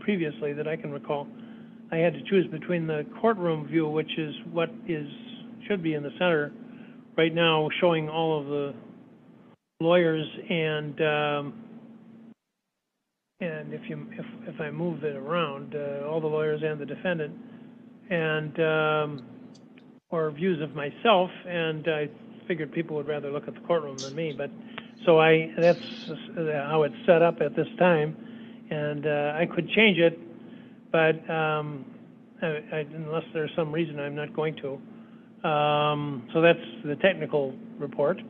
previously that I can recall, I had to choose between the courtroom view, which is what should be in the center right now, showing all of the lawyers, and if I move it around, all the lawyers and the defendant, and or views of myself, and I figured people would rather look at the courtroom than me, but so that's how it's set up at this time, and I could change it, but unless there's some reason I'm not going to. So that's the technical report.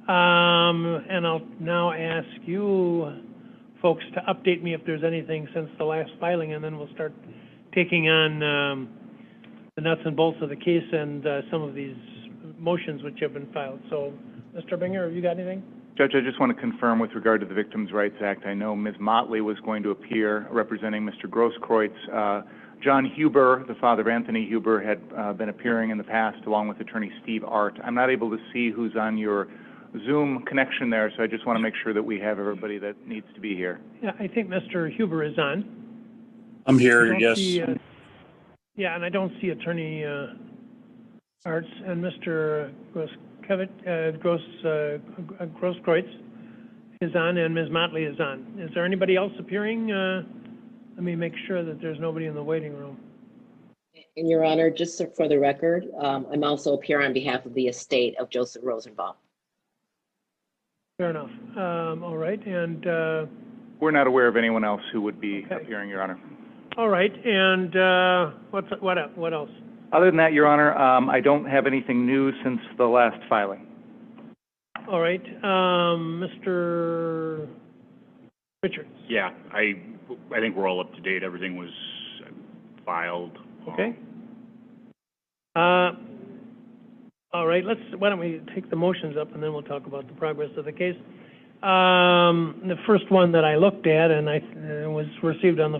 And I'll now ask you folks to update me if there's anything since the last filing, and then we'll start taking on the nuts and bolts of the case and some of these motions which have been filed. So, Mr. Binger, have you got anything? Judge, I just want to confirm with regard to the Victims' Rights Act. I know Ms. Motley was going to appear representing Mr. Grosskreutz. John Huber, the father of Anthony Huber, had been appearing in the past along with attorney Steve Art. I'm not able to see who's on your Zoom connection there, so I just want to make sure that we have everybody that needs to be here. Yeah, I think Mr. Huber is on. I'm here, yes. Yeah, and I don't see attorney Arts, and Mr. Grosskreutz is on, and Ms. Motley is on. Is there anybody else appearing? Let me make sure that there's nobody in the waiting room. And Your Honor, just for the record, I'm also appearing on behalf of the estate of Joseph Rosenbaum. Fair enough. All right, and we're not aware of anyone else who would be appearing, Your Honor. All right, and what else? Other than that, Your Honor, I don't have anything new since the last filing. All right, Mr. Richards. Yeah, I think we're all up to date. Everything was filed. Okay. All right, why don't we take the motions up, and then we'll talk about the progress of the case. The first one that I looked at, and was received on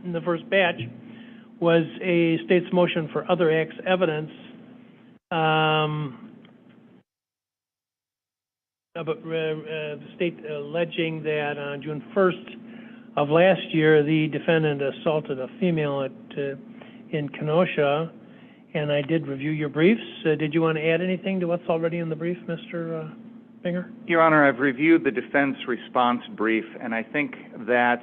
in the first batch, was a state's motion for other acts evidence, the state alleging that on June 1st of last year, the defendant assaulted a female in Kenosha, and I did review your briefs. Did you want to add anything to what's already in the brief, Mr. Binger? Your Honor, I've reviewed the defense response brief, and I think that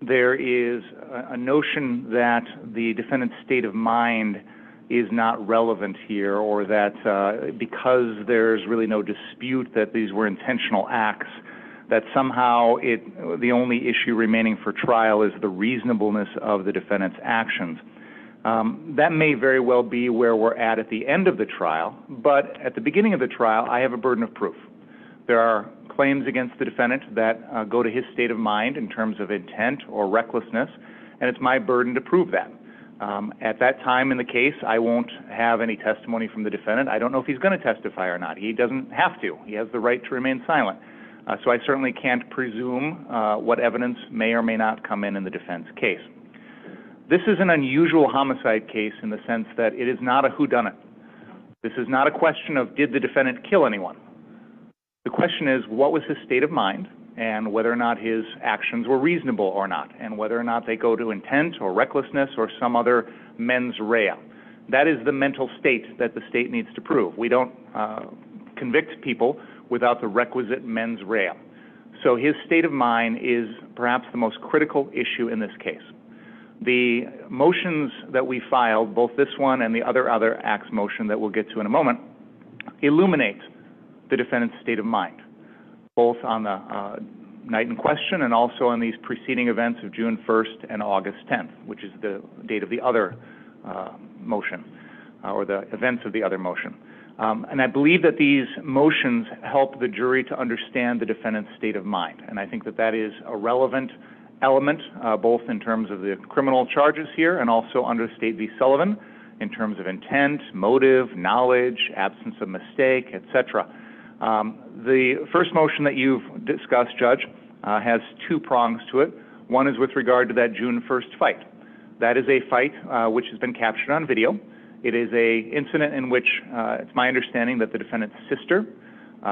there is a notion that the defendant's state of mind is not relevant here, or that because there's really no dispute that these were intentional acts, that somehow the only issue remaining for trial is the reasonableness of the defendant's actions. That may very well be where we're at the end of the trial, but at the beginning of the trial, I have a burden of proof. There are claims against the defendant that go to his state of mind in terms of intent or recklessness, and it's my burden to prove that. At that time in the case, I won't have any testimony from the defendant. I don't know if he's going to testify or not. He doesn't have to. He has the right to remain silent. So I certainly can't presume what evidence may or may not come in the defense case. This is an unusual homicide case in the sense that it is not a whodunit. This is not a question of did the defendant kill anyone. The question is what was his state of mind and whether or not his actions were reasonable or not, and whether or not they go to intent or recklessness or some other mens rea. That is the mental state that the state needs to prove. We don't convict people without the requisite mens rea. So his state of mind is perhaps the most critical issue in this case. The motions that we filed, both this one and the other acts motion that we'll get to in a moment, illuminate the defendant's state of mind, both on the night in question and also on these preceding events of June 1st and August 10th, which is the date of the other motion, or the events of the other motion. And I believe that these motions help the jury to understand the defendant's state of mind. And I think that that is a relevant element, both in terms of the criminal charges here and also under State v. Sullivan, in terms of intent, motive, knowledge, absence of mistake, etc. The first motion that you've discussed, Judge, has two prongs to it. One is with regard to that June 1st fight. That is a fight which has been captured on video. It is an incident in which it's my understanding that the defendant's sister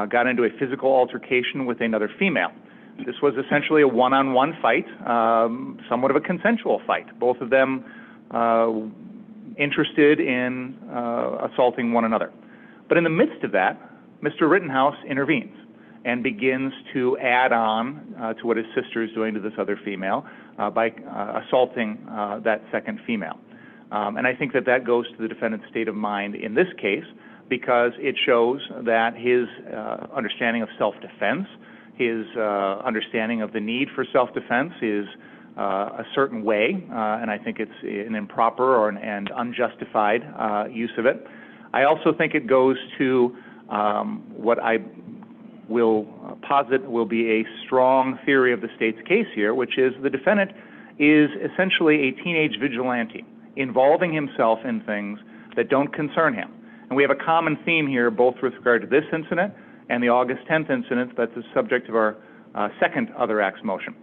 got into a physical altercation with another female. This was essentially a one-on-one fight, somewhat of a consensual fight. Both of them interested in assaulting one another. But in the midst of that, Mr. Rittenhouse intervenes and begins to add on to what his sister is doing to this other female by assaulting that second female. And I think that that goes to the defendant's state of mind in this case, because it shows that his understanding of self-defense, his understanding of the need for self-defense is a certain way, and I think it's an improper and unjustified use of it. I also think it goes to what I will posit will be a strong theory of the state's case here, which is the defendant is essentially a teenage vigilante involving himself in things that don't concern him. And we have a common theme here, both with regard to this incident and the August 10th incident that's the subject of our second other acts motion.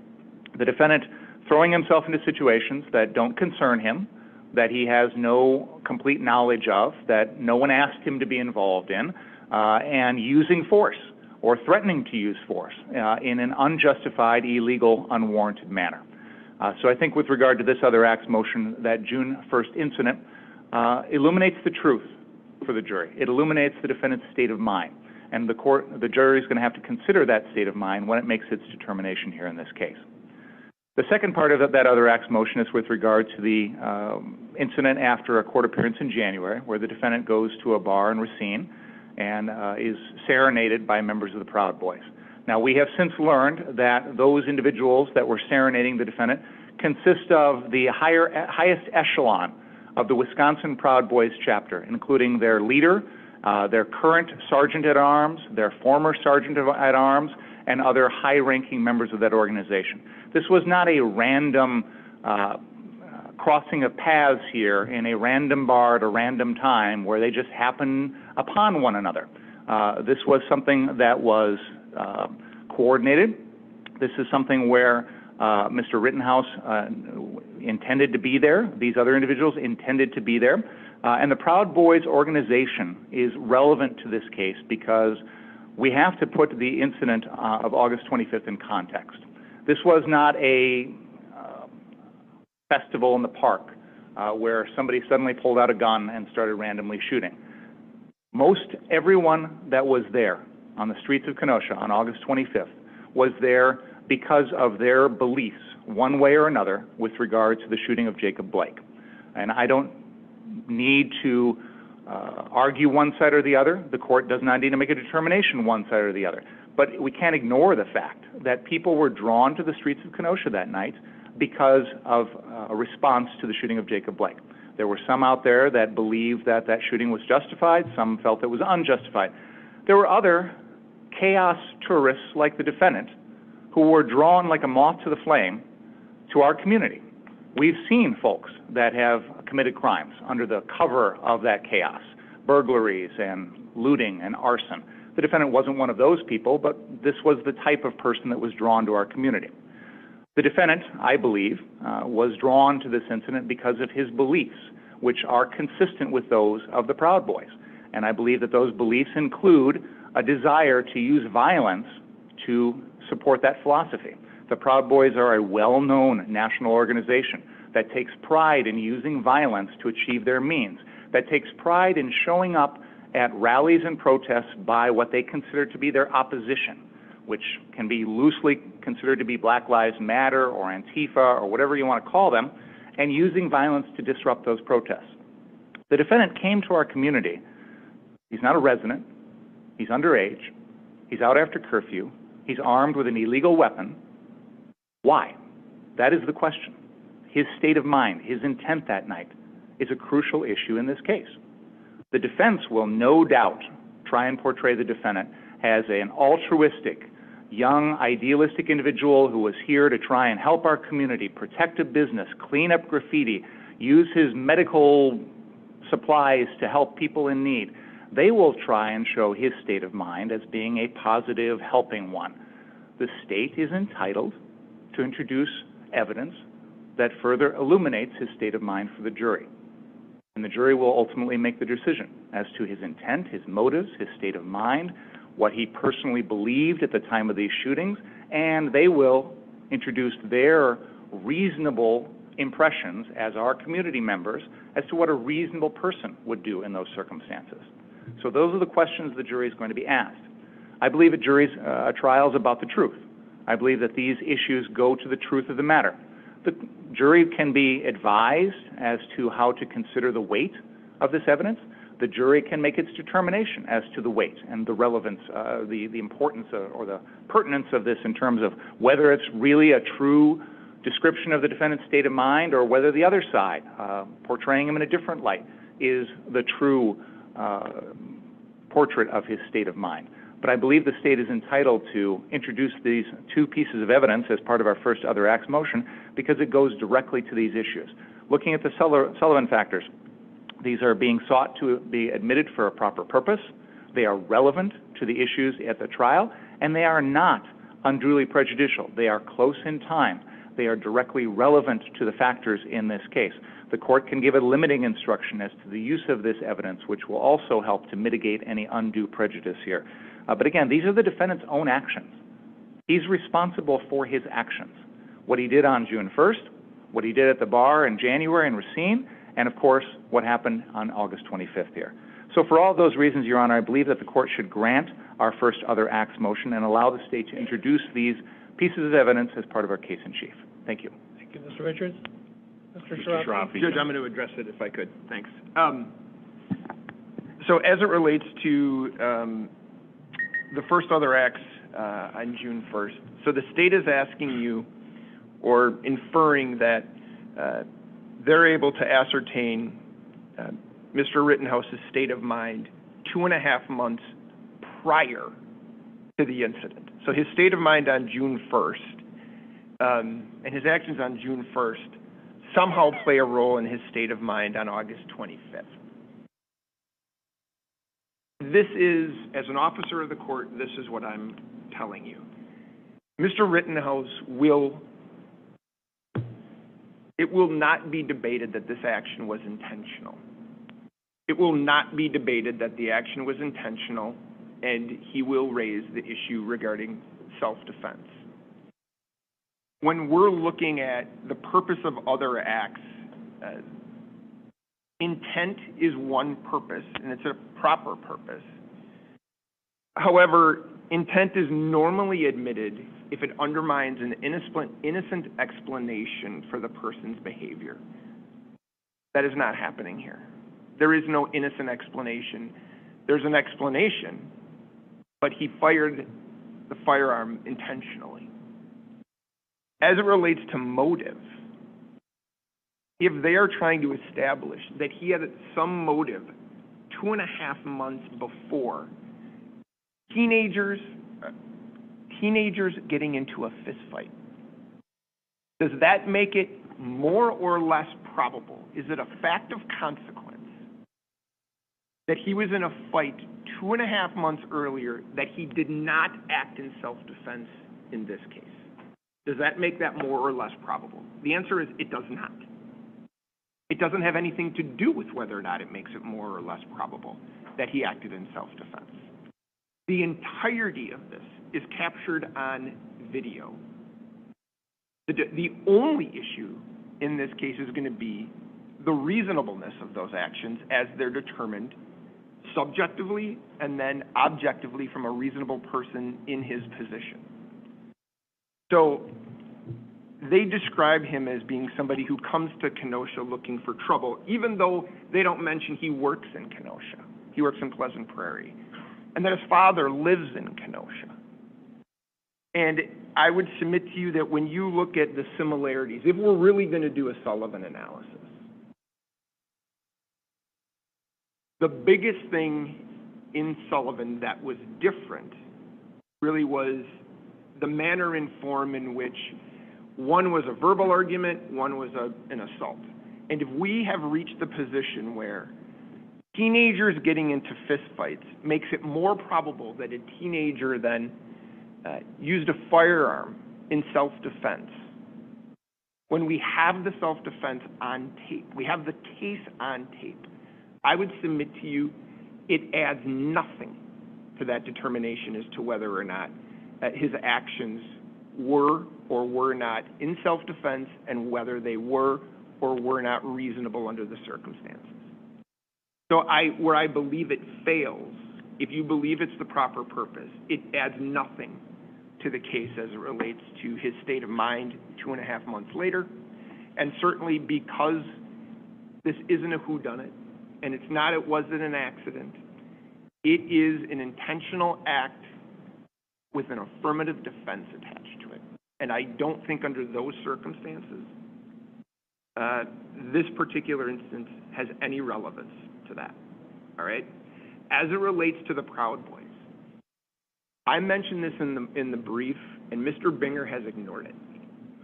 The defendant throwing himself into situations that don't concern him, that he has no complete knowledge of, that no one asked him to be involved in, and using force or threatening to use force in an unjustified, illegal, unwarranted manner. So I think with regard to this other acts motion, that June 1st incident illuminates the truth for the jury. It illuminates the defendant's state of mind. And the jury is going to have to consider that state of mind when it makes its determination here in this case. The second part of that other acts motion is with regard to the incident after a court appearance in January, where the defendant goes to a bar in Racine and is serenaded by members of the Proud Boys. Now, we have since learned that those individuals that were serenading the defendant consist of the highest echelon of the Wisconsin Proud Boys chapter, including their leader, their current sergeant-at-arms, their former sergeant-at-arms, and other high-ranking members of that organization. This was not a random crossing of paths here in a random bar at a random time where they just happen upon one another. This was something that was coordinated. This is something where Mr. Rittenhouse intended to be there. These other individuals intended to be there. And the Proud Boys organization is relevant to this case because we have to put the incident of August 25th in context. This was not a festival in the park where somebody suddenly pulled out a gun and started randomly shooting. Most everyone that was there on the streets of Kenosha on August 25th was there because of their beliefs, one way or another, with regard to the shooting of Jacob Blake. And I don't need to argue one side or the other. The court does not need to make a determination one side or the other. But we can't ignore the fact that people were drawn to the streets of Kenosha that night because of a response to the shooting of Jacob Blake. There were some out there that believed that that shooting was justified. Some felt it was unjustified. There were other chaos tourists like the defendant who were drawn like a moth to the flame to our community. We've seen folks that have committed crimes under the cover of that chaos, burglaries and looting and arson. The defendant wasn't one of those people, but this was the type of person that was drawn to our community. The defendant, I believe, was drawn to this incident because of his beliefs, which are consistent with those of the Proud Boys. And I believe that those beliefs include a desire to use violence to support that philosophy. The Proud Boys are a well-known national organization that takes pride in using violence to achieve their means, that takes pride in showing up at rallies and protests by what they consider to be their opposition, which can be loosely considered to be Black Lives Matter or Antifa or whatever you want to call them, and using violence to disrupt those protests. The defendant came to our community. He's not a resident. He's underage. He's out after curfew. He's armed with an illegal weapon. Why? That is the question. His state of mind, his intent that night, is a crucial issue in this case. The defense will no doubt try and portray the defendant as an altruistic, young, idealistic individual who was here to try and help our community, protect a business, clean up graffiti, use his medical supplies to help people in need. They will try and show his state of mind as being a positive, helping one. The state is entitled to introduce evidence that further illuminates his state of mind for the jury. And the jury will ultimately make the decision as to his intent, his motives, his state of mind, what he personally believed at the time of these shootings, and they will introduce their reasonable impressions as our community members as to what a reasonable person would do in those circumstances. So those are the questions the jury is going to be asked. I believe a trial is about the truth. I believe that these issues go to the truth of the matter. The jury can be advised as to how to consider the weight of this evidence. The jury can make its determination as to the weight and the relevance, the importance or the pertinence of this in terms of whether it's really a true description of the defendant's state of mind or whether the other side, portraying him in a different light, is the true portrait of his state of mind. But I believe the state is entitled to introduce these two pieces of evidence as part of our first other acts motion because it goes directly to these issues. Looking at the Sullivan factors, these are being sought to be admitted for a proper purpose. They are relevant to the issues at the trial, and they are not unduly prejudicial. They are close in time. They are directly relevant to the factors in this case. The court can give a limiting instruction as to the use of this evidence, which will also help to mitigate any undue prejudice here. But again, these are the defendant's own actions. He's responsible for his actions. What he did on June 1st, what he did at the bar in January in Racine, and of course, what happened on August 25th here. So for all those reasons, Your Honor, I believe that the court should grant our first other acts motion and allow the state to introduce these pieces of evidence as part of our case in chief. Thank you. Thank you, Mr. Richards. Mr. Mr. Sharafi. Sharafi. Judge, I'm going to address it if I could. Thanks. So as it relates to the first other acts on June 1st, so the state is asking you or inferring that they're able to ascertain Mr. Rittenhouse's state of mind 2.5 months prior to the incident. So his state of mind on June 1st and his actions on June 1st somehow play a role in his state of mind on August 25th. This is, as an officer of the court, this is what I'm telling you. Mr. Rittenhouse it will not be debated that this action was intentional. It will not be debated that the action was intentional, and he will raise the issue regarding self-defense. When we're looking at the purpose of other acts, intent is one purpose, and it's a proper purpose. However, intent is normally admitted if it undermines an innocent explanation for the person's behavior. That is not happening here. There is no innocent explanation. There's an explanation, but he fired the firearm intentionally. As it relates to motive, if they are trying to establish that he had some motive 2.5 months before, teenagers getting into a fist fight, does that make it more or less probable? Is it a fact of consequence that he was in a fight 2.5 months earlier that he did not act in self-defense in this case? Does that make that more or less probable? The answer is it does not. It doesn't have anything to do with whether or not it makes it more or less probable that he acted in self-defense. The entirety of this is captured on video. The only issue in this case is going to be the reasonableness of those actions as they're determined subjectively and then objectively from a reasonable person in his position. So they describe him as being somebody who comes to Kenosha looking for trouble, even though they don't mention he works in Kenosha. He works in Pleasant Prairie, and that his father lives in Kenosha. And I would submit to you that when you look at the similarities, if we're really going to do a Sullivan analysis, the biggest thing in Sullivan that was different really was the manner and form in which one was a verbal argument, one was an assault. And if we have reached the position where teenagers getting into fistfights makes it more probable that a teenager then used a firearm in self-defense, when we have the self-defense on tape, we have the case on tape, I would submit to you it adds nothing to that determination as to whether or not his actions were or were not in self-defense and whether they were or were not reasonable under the circumstances. So where I believe it fails, if you believe it's the proper purpose, it adds nothing to the case as it relates to his state of mind 2.5 months later. And certainly because this isn't a whodunit, and it wasn't an accident, it is an intentional act with an affirmative defense attached to it. And I don't think under those circumstances, this particular instance has any relevance to that, all right? As it relates to the Proud Boys, I mentioned this in the brief, and Mr. Binger has ignored it.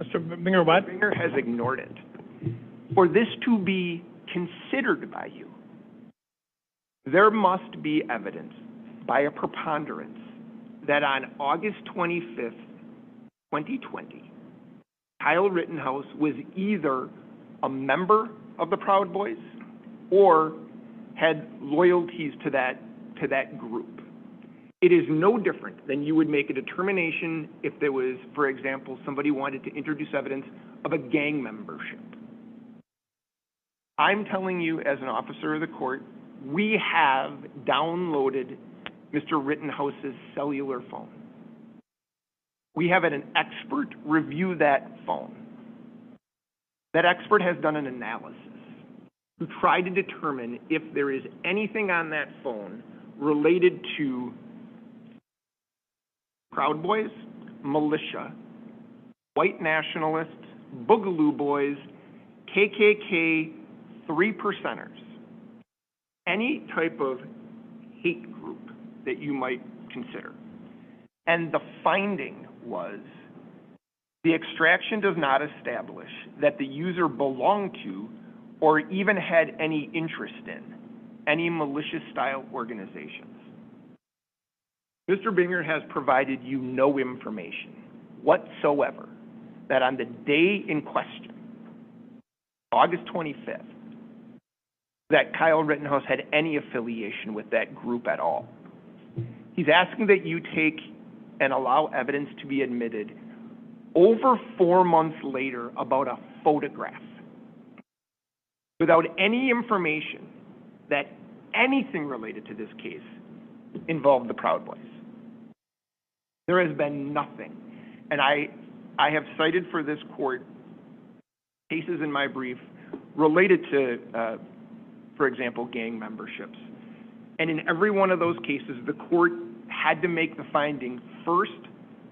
Mr. Binger, what? Mr. Binger has ignored it. For this to be considered by you, there must be evidence by a preponderance that on August 25th, 2020, Kyle Rittenhouse was either a member of the Proud Boys or had loyalties to that group. It is no different than you would make a determination if there was, for example, somebody wanted to introduce evidence of a gang membership. I'm telling you as an officer of the court, we have downloaded Mr. Rittenhouse's cellular phone. We have had an expert review that phone. That expert has done an analysis to try to determine if there is anything on that phone related to Proud Boys, militia, white nationalists, Boogaloo Boys, KKK, 3%ers, any type of hate group that you might consider. And the finding was the extraction does not establish that the user belonged to or even had any interest in any malicious-style organizations. Mr. Binger has provided you no information whatsoever that on the day in question, August 25th, that Kyle Rittenhouse had any affiliation with that group at all. He's asking that you take and allow evidence to be admitted over 4 months later about a photograph without any information that anything related to this case involved the Proud Boys. There has been nothing. And I have cited for this court cases in my brief related to, for example, gang memberships. And in every one of those cases, the court had to make the finding, first,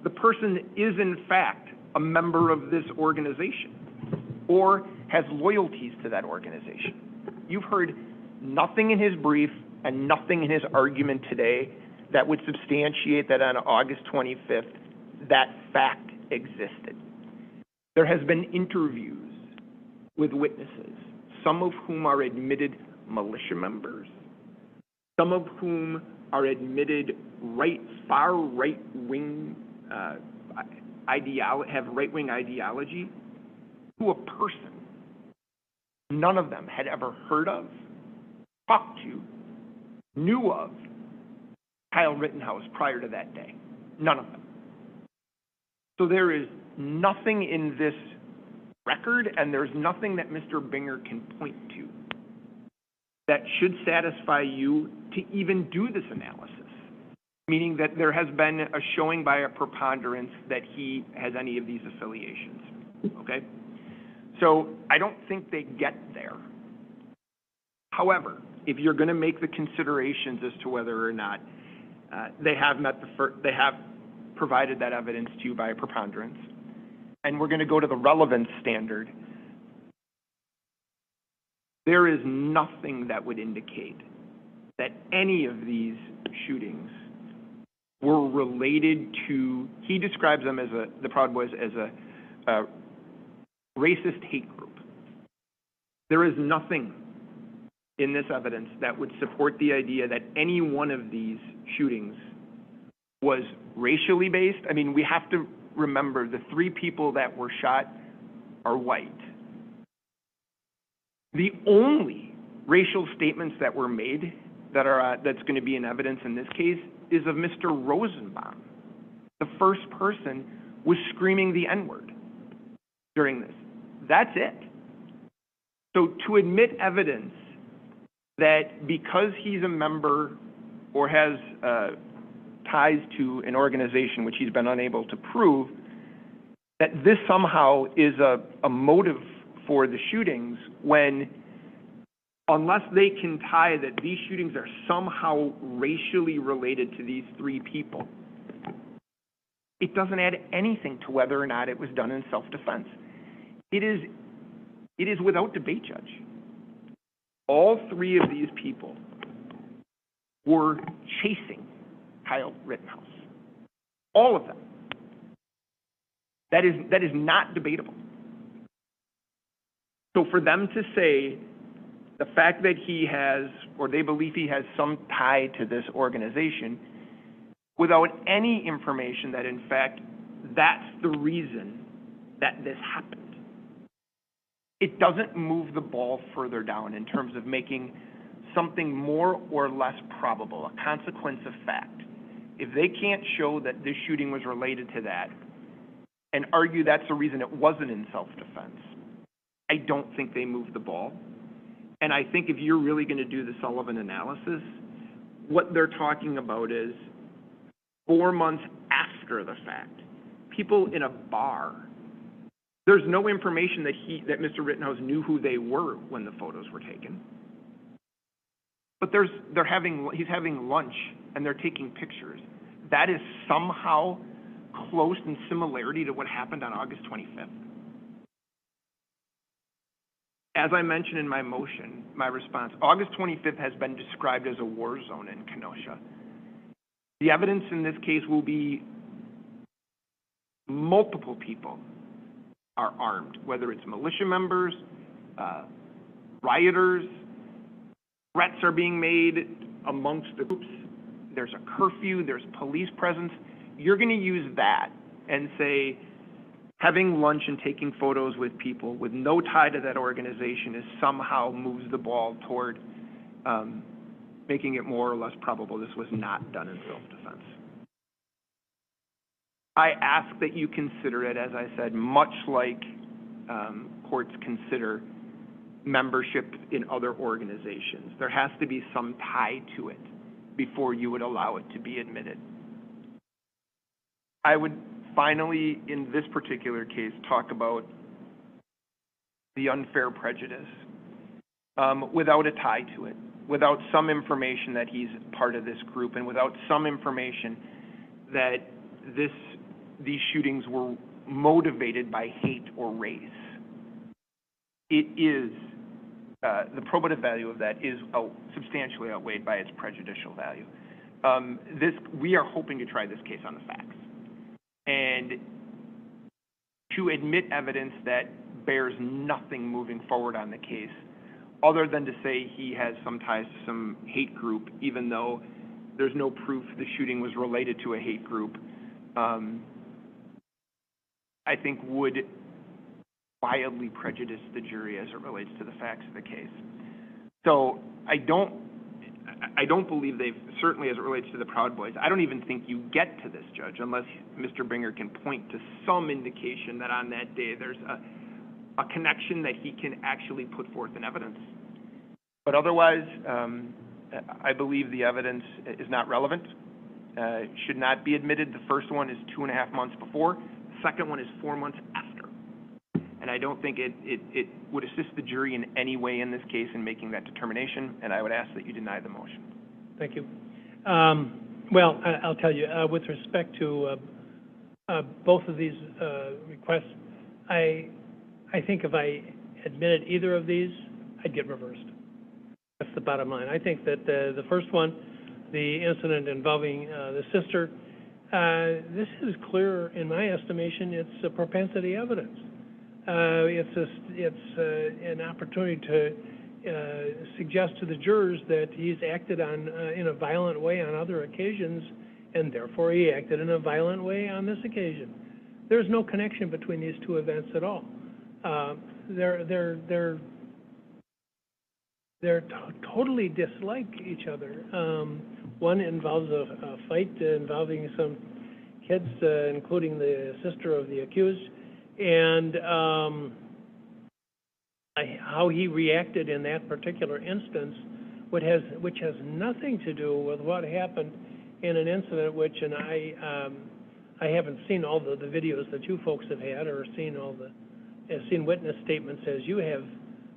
the person is in fact a member of this organization or has loyalties to that organization. You've heard nothing in his brief and nothing in his argument today that would substantiate that on August 25th, that fact existed. There has been interviews with witnesses, some of whom are admitted militia members, some of whom are admitted far right-wing have right-wing ideology, to a person none of them had ever heard of, talked to, knew of Kyle Rittenhouse prior to that day. None of them. So there is nothing in this record, and there's nothing that Mr. Binger can point to that should satisfy you to even do this analysis, meaning that there has been a showing by a preponderance that he has any of these affiliations, okay? So I don't think they get there. However, if you're going to make the considerations as to whether or not they have provided that evidence to you by a preponderance, and we're going to go to the relevance standard, there is nothing that would indicate that any of these shootings were related to, he describes them as the Proud Boys as a racist hate group. There is nothing in this evidence that would support the idea that any one of these shootings was racially based. I mean, we have to remember the 3 people that were shot are white. The only racial statements that were made that's going to be in evidence in this case is of Mr. Rosenbaum, the first person was screaming the N-word during this. That's it. So to admit evidence that because he's a member or has ties to an organization which he's been unable to prove, that this somehow is a motive for the shootings, when unless they can tie that these shootings are somehow racially related to these three people, it doesn't add anything to whether or not it was done in self-defense. It is without debate, Judge. All three of these people were chasing Kyle Rittenhouse. All of them. That is not debatable. So for them to say the fact that he has, or they believe he has some tie to this organization, without any information that in fact that's the reason that this happened, it doesn't move the ball further down in terms of making something more or less probable, a consequence of fact. If they can't show that this shooting was related to that and argue that's the reason it wasn't in self-defense, I don't think they move the ball. And I think if you're really going to do the Sullivan analysis, what they're talking about is 4 months after the fact, people in a bar. There's no information that Mr. Rittenhouse knew who they were when the photos were taken. But he's having lunch and they're taking pictures. That is somehow close in similarity to what happened on August 25th. As I mentioned in my motion, my response, August 25th has been described as a war zone in Kenosha. The evidence in this case will be multiple people are armed, whether it's militia members, rioters, threats are being made amongst the groups, there's a curfew, there's police presence. You're going to use that and say having lunch and taking photos with people with no tie to that organization is somehow moves the ball toward making it more or less probable this was not done in self-defense. I ask that you consider it, as I said, much like courts consider membership in other organizations. There has to be some tie to it before you would allow it to be admitted. I would finally, in this particular case, talk about the unfair prejudice without a tie to it, without some information that he's part of this group, and without some information that these shootings were motivated by hate or race. It is, the probative value of that is substantially outweighed by its prejudicial value. We are hoping to try this case on the facts. And to admit evidence that bears nothing moving forward on the case, other than to say he has some ties to some hate group, even though there's no proof the shooting was related to a hate group, I think would wildly prejudice the jury as it relates to the facts of the case. So I don't believe they've, certainly as it relates to the Proud Boys, I don't even think you get to this, Judge, unless Mr. Bringer can point to some indication that on that day there's a connection that he can actually put forth in evidence. But otherwise, I believe the evidence is not relevant, should not be admitted. The first one is 2.5 months before. The second one is 4 months after. And I don't think it would assist the jury in any way in this case in making that determination, and I would ask that you deny the motion. Thank you. Well, I'll tell you, with respect to both of these requests, I think if I admitted either of these, I'd get reversed. That's the bottom line. I think that the first one, the incident involving the sister, this is clear, in my estimation, it's a propensity evidence. It's an opportunity to suggest to the jurors that he's acted in a violent way on other occasions, and therefore he acted in a violent way on this occasion. There's no connection between these two events at all. They're totally dislike each other. One involves a fight involving some kids, including the sister of the accused, and how he reacted in that particular instance, which has nothing to do with what happened in an incident which, and I haven't seen all the videos that you folks have had, or seen witness statements as you have,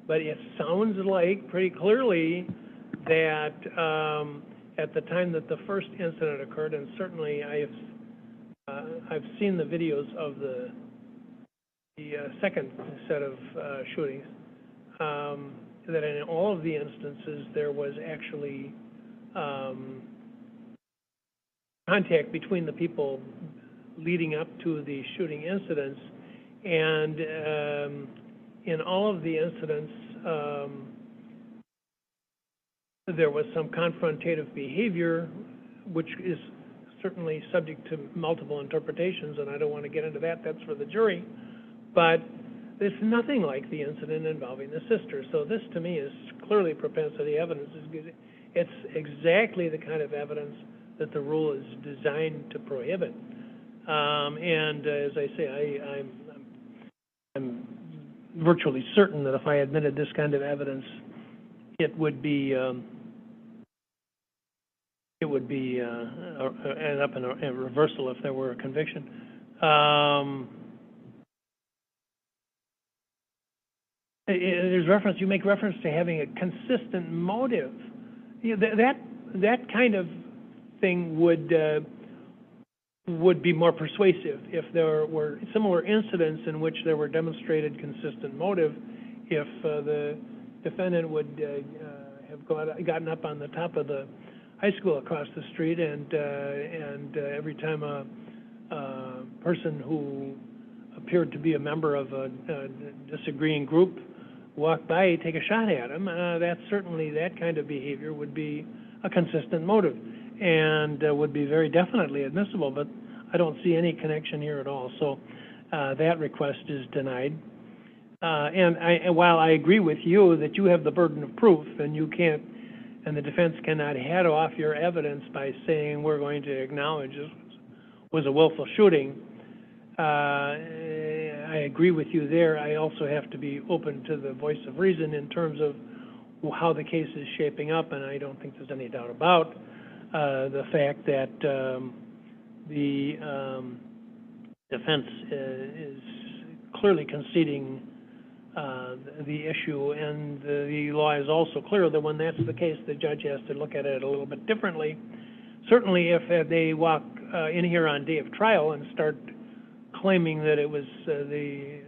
but it sounds like pretty clearly that at the time that the first incident occurred, and certainly I've seen the videos of the second set of shootings, that in all of the instances there was actually contact between the people leading up to the shooting incidents, and in all of the incidents there was some confrontative behavior, which is certainly subject to multiple interpretations, and I don't want to get into that. That's for the jury. But it's nothing like the incident involving the sister. So this, to me, is clearly propensity evidence. It's exactly the kind of evidence that the rule is designed to prohibit. And as I say, I'm virtually certain that if I admitted this kind of evidence, it would be end up in a reversal if there were a conviction. There's reference. You make reference to having a consistent motive. You know, that kind of thing would be more persuasive if there were similar incidents in which there were demonstrated consistent motive. If the defendant would have gotten up on the top of the high school across the street, and every time a person who appeared to be a member of a disagreeing group walked by, take a shot at him, that certainly that kind of behavior would be a consistent motive and would be very definitely admissible, but I don't see any connection here at all. So that request is denied. And while I agree with you that you have the burden of proof and you can't, and the defense cannot head off your evidence by saying we're going to acknowledge this was a willful shooting, I agree with you there. I also have to be open to the voice of reason in terms of how the case is shaping up, and I don't think there's any doubt about the fact that the defense is clearly conceding the issue, and the law is also clear that when that's the case, the judge has to look at it a little bit differently. Certainly if they walk in here on day of trial and start claiming that it was the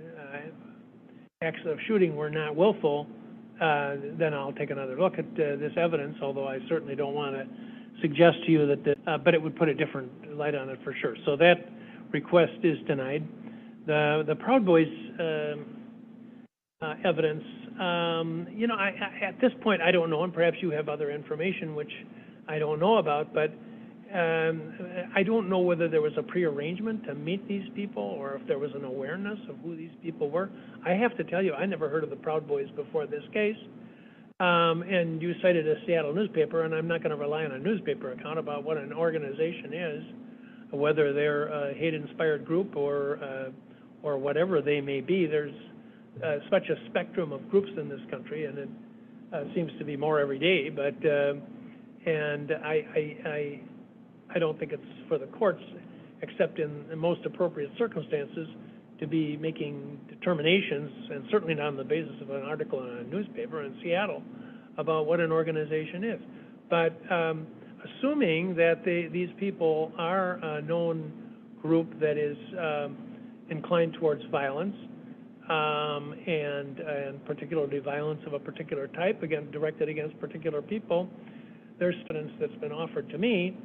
acts of shooting were not willful, then I'll take another look at this evidence, although I certainly don't want to suggest to you that, but it would put a different light on it for sure. So that request is denied. The Proud Boys evidence, you know, at this point I don't know, and perhaps you have other information which I don't know about, but I don't know whether there was a prearrangement to meet these people or if there was an awareness of who these people were. I have to tell you, I never heard of the Proud Boys before this case. And you cited a Seattle newspaper, and I'm not going to rely on a newspaper account about what an organization is, whether they're a hate-inspired group or whatever they may be. There's such a spectrum of groups in this country, and it seems to be more every day. But and I don't think it's for the courts, except in the most appropriate circumstances, to be making determinations, and certainly not on the basis of an article in a newspaper in Seattle, about what an organization is. But assuming that these people are a known group that is inclined towards violence, and particularly violence of a particular type, again, directed against particular people, there's evidence that's been offered to me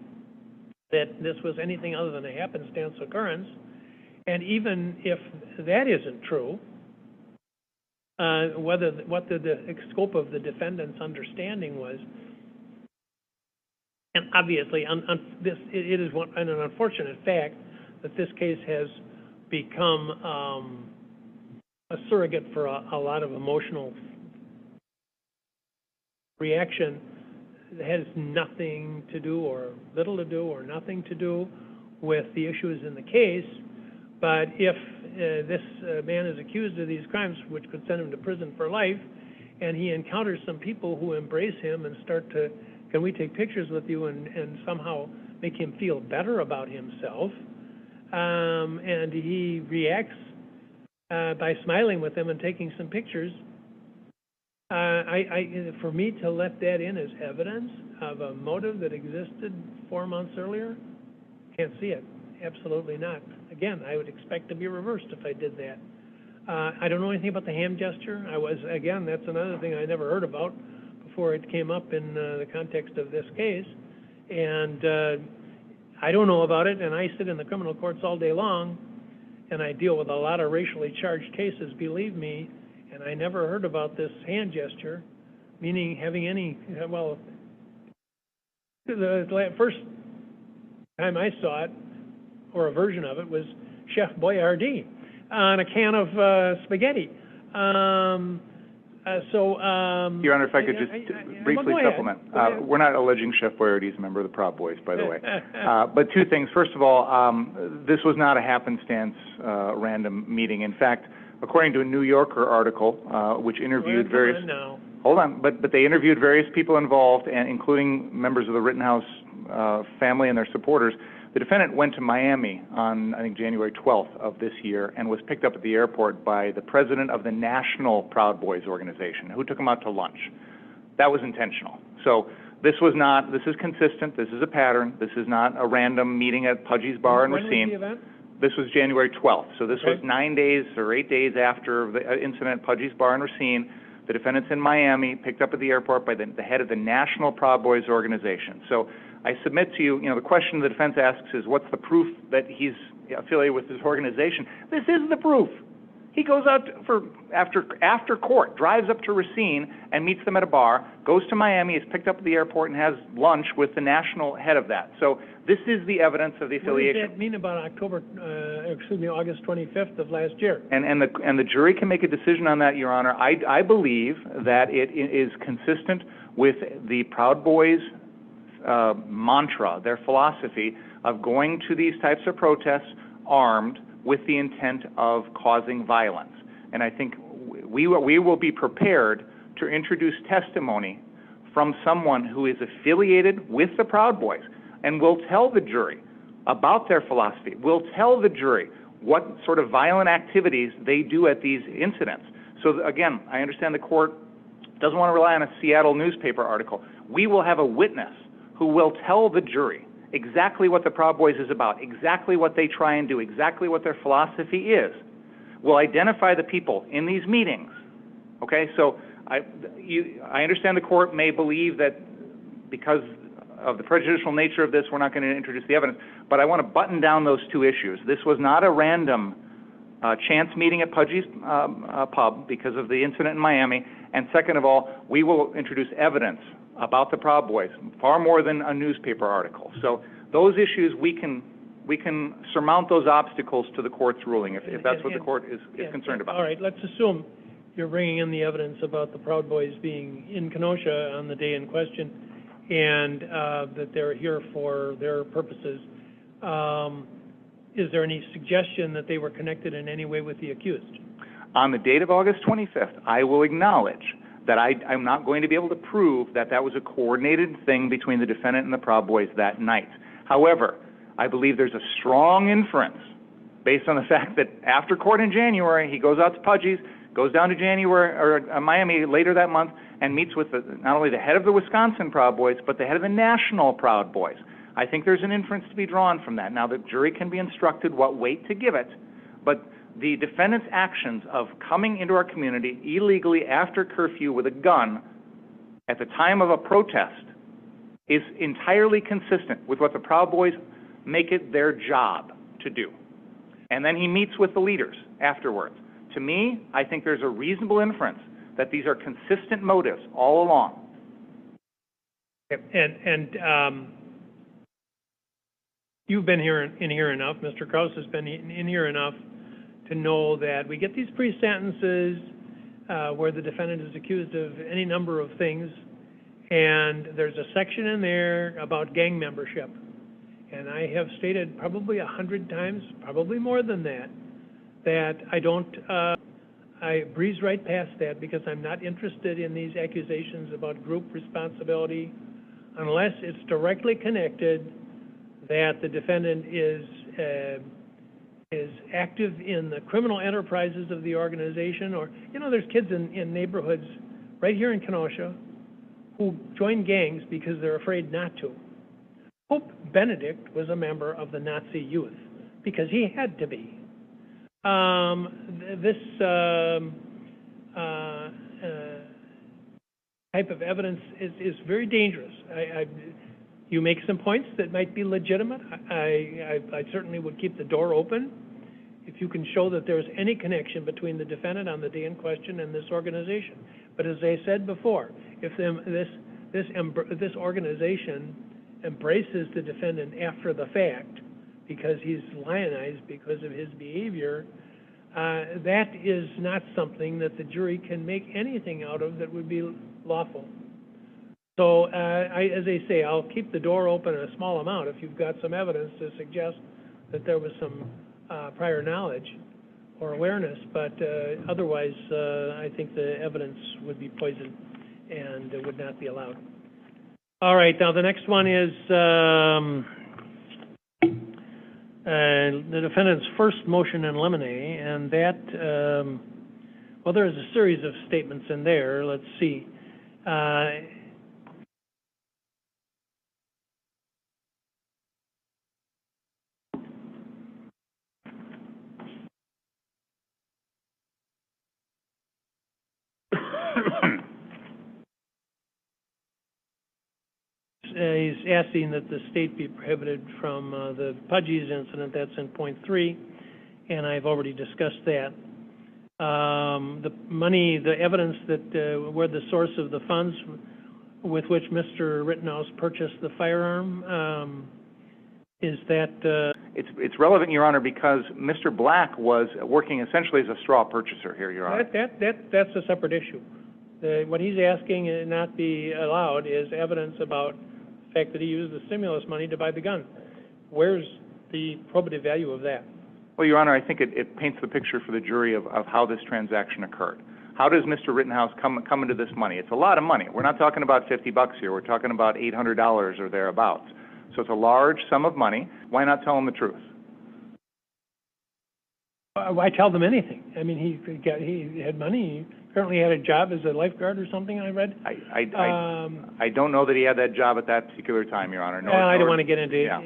that this was anything other than a happenstance occurrence. And even if that isn't true, what the scope of the defendant's understanding was, and obviously it is an unfortunate fact that this case has become a surrogate for a lot of emotional reaction that has nothing to do, or little to do, or nothing to do with the issues in the case, but if this man is accused of these crimes, which could send him to prison for life, and he encounters some people who embrace him and start to, can we take pictures with you, and somehow make him feel better about himself, and he reacts by smiling with them and taking some pictures, for me to let that in as evidence of a motive that existed 4 months earlier, can't see it. Absolutely not. Again, I would expect to be reversed if I did that. I don't know anything about the hand gesture. Again, that's another thing I never heard about before it came up in the context of this case. And I don't know about it, and I sit in the criminal courts all day long, and I deal with a lot of racially charged cases, believe me, and I never heard about this hand gesture, meaning having any, well, the first time I saw it, or a version of it, was Chef Boyardee on a can of spaghetti. Your Honor, if I could just briefly supplement. We're not alleging Chef Boyardee is a member of the Proud Boys, by the way. But two things. First of all, this was not a happenstance random meeting. In fact, according to a New Yorker article, which interviewed various... Hold on. But they interviewed various people involved, and including members of the Rittenhouse family and their supporters. The defendant went to Miami on, I think, January 12th of this year and was picked up at the airport by the president of the National Proud Boys organization, who took him out to lunch. That was intentional. So this is consistent. This is a pattern. This is not a random meeting at Pudgy's Bar in Racine. When was the event? This was January 12th. So this was 9 days or 8 days after the incident at Pudgy's Bar in Racine. The defendant's in Miami, picked up at the airport by the head of the National Proud Boys organization. So I submit to you, the question the defense asks is, what's the proof that he's affiliated with this organization? This is the proof. He goes out after court, drives up to Racine and meets them at a bar, goes to Miami, is picked up at the airport, and has lunch with the national head of that. So this is the evidence of the affiliation. What does that mean about August 25th of last year? And the jury can make a decision on that, Your Honor. I believe that it is consistent with the Proud Boys' mantra, their philosophy of going to these types of protests armed with the intent of causing violence. And I think we will be prepared to introduce testimony from someone who is affiliated with the Proud Boys and will tell the jury about their philosophy, will tell the jury what sort of violent activities they do at these incidents. So again, I understand the court doesn't want to rely on a Seattle newspaper article. We will have a witness who will tell the jury exactly what the Proud Boys is about, exactly what they try and do, exactly what their philosophy is. We'll identify the people in these meetings. Okay, so I understand the court may believe that because of the prejudicial nature of this, we're not going to introduce the evidence, but I want to button down those two issues. This was not a random chance meeting at Pudgy's pub because of the incident in Miami, and second of all, we will introduce evidence about the Proud Boys, far more than a newspaper article. So those issues, we can surmount those obstacles to the court's ruling if that's what the court is concerned about. All right, let's assume you're bringing in the evidence about the Proud Boys being in Kenosha on the day in question and that they're here for their purposes. Is there any suggestion that they were connected in any way with the accused? On the date of August 25th, I will acknowledge that I'm not going to be able to prove that that was a coordinated thing between the defendant and the Proud Boys that night. However, I believe there's a strong inference based on the fact that after court in January, he goes out to Pudgy's, goes down to Miami later that month, and meets with not only the head of the Wisconsin Proud Boys, but the head of the National Proud Boys. I think there's an inference to be drawn from that. Now, the jury can be instructed what weight to give it, but the defendant's actions of coming into our community illegally after curfew with a gun at the time of a protest is entirely consistent with what the Proud Boys make it their job to do. And then he meets with the leaders afterwards. To me, I think there's a reasonable inference that these are consistent motives all along. And you've been in here enough, Mr. Krause has been in here enough to know that we get these pre-sentences where the defendant is accused of any number of things, and there's a section in there about gang membership. and I have stated probably 100 times, probably more than that, that I breeze right past that because I'm not interested in these accusations about group responsibility unless it's directly connected that the defendant is active in the criminal enterprises of the organization, or, there's kids in neighborhoods right here in Kenosha who join gangs because they're afraid not to. Pope Benedict was a member of the Nazi youth because he had to be. This type of evidence is very dangerous. You make some points that might be legitimate. I certainly would keep the door open if you can show that there's any connection between the defendant on the day in question and this organization. But as I said before, if this organization embraces the defendant after the fact because he's lionized because of his behavior, that is not something that the jury can make anything out of that would be lawful. So, as I say, I'll keep the door open a small amount if you've got some evidence to suggest that there was some prior knowledge or awareness, but otherwise, I think the evidence would be poisoned and it would not be allowed. All right, now the next one is the defendant's first motion in limine, and that, well, there's a series of statements in there. Let's see. He's asking that the state be prohibited from the Pudgy's incident. That's in point 3, and I've already discussed that. The evidence that where the source of the funds with which Mr. Rittenhouse purchased the firearm, is that... It's relevant, Your Honor, because Mr. Black was working essentially as a straw purchaser here, Your Honor. That's a separate issue. What he's asking and not be allowed is evidence about the fact that he used the stimulus money to buy the gun. Where's the probative value of that? Well, Your Honor, I think it paints the picture for the jury of how this transaction occurred. How does Mr. Rittenhouse come into this money? It's a lot of money. We're not talking about $50 here. We're talking about $800 or thereabouts. So it's a large sum of money. Why not tell him the truth? Why tell them anything? I mean, he had money. He apparently had a job as a lifeguard or something, I read. I don't know that he had that job at that particular time, Your Honor. I don't want to get into it. Yeah.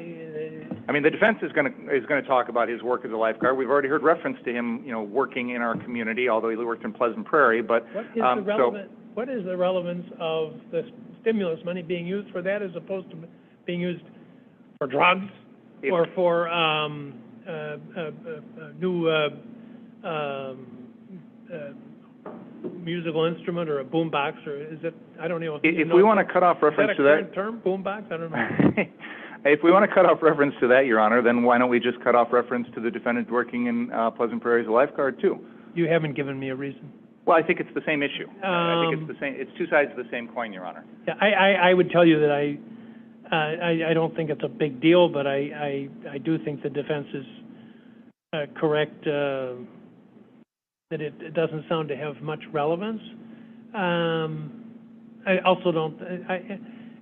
I mean, the defense is going to talk about his work as a lifeguard. We've already heard reference to him, working in our community, although he worked in Pleasant Prairie. But what is the relevance of the stimulus money being used for that as opposed to being used for drugs or for new musical instrument or a boombox, or is it? I don't know. If we want to cut off reference to that term, boombox, I don't know. If we want to cut off reference to that, Your Honor, then why don't we just cut off reference to the defendant working in Pleasant Prairie as a lifeguard too? You haven't given me a reason. Well, I think it's the same issue. I think it's the same. It's two sides of the same coin, Your Honor. Yeah, I would tell you that I don't think it's a big deal, but I do think the defense is correct that it doesn't sound to have much relevance. I also don't.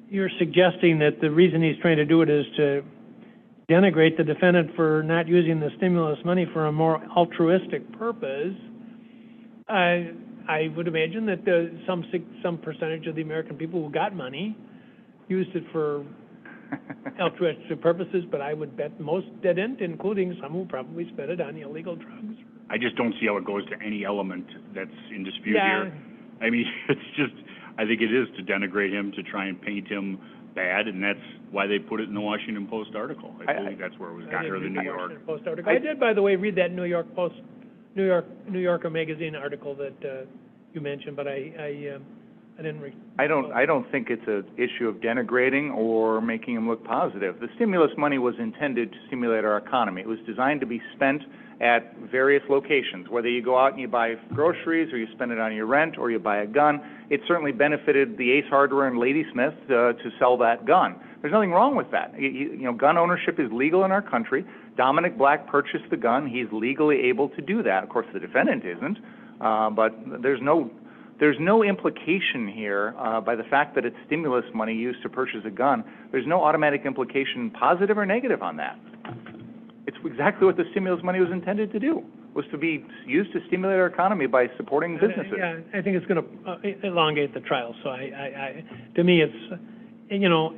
You're suggesting that the reason he's trying to do it is to denigrate the defendant for not using the stimulus money for a more altruistic purpose. I would imagine that some percentage of the American people who got money used it for altruistic purposes, but I would bet most didn't, including some who probably spent it on illegal drugs. I just don't see how it goes to any element that's in dispute here. I mean, it's just, I think it is to denigrate him, to try and paint him bad, and that's why they put it in the Washington Post article. I believe that's where it was got, or the New York Washington Post article. I did, by the way, read that New Yorker magazine article that you mentioned, but I didn't read. I don't think it's an issue of denigrating or making him look positive. The stimulus money was intended to stimulate our economy. It was designed to be spent at various locations, whether you go out and you buy groceries or you spend it on your rent or you buy a gun. It certainly benefited the Ace Hardware and Ladysmith to sell that gun. There's nothing wrong with that. You know, gun ownership is legal in our country. Dominic Black purchased the gun. He's legally able to do that. Of course, the defendant isn't, but there's no implication here by the fact that it's stimulus money used to purchase a gun. There's no automatic implication, positive or negative, on that. It's exactly what the stimulus money was intended to do, was to be used to stimulate our economy by supporting businesses. Yeah, I think it's going to elongate the trial. So to me, it's, you know,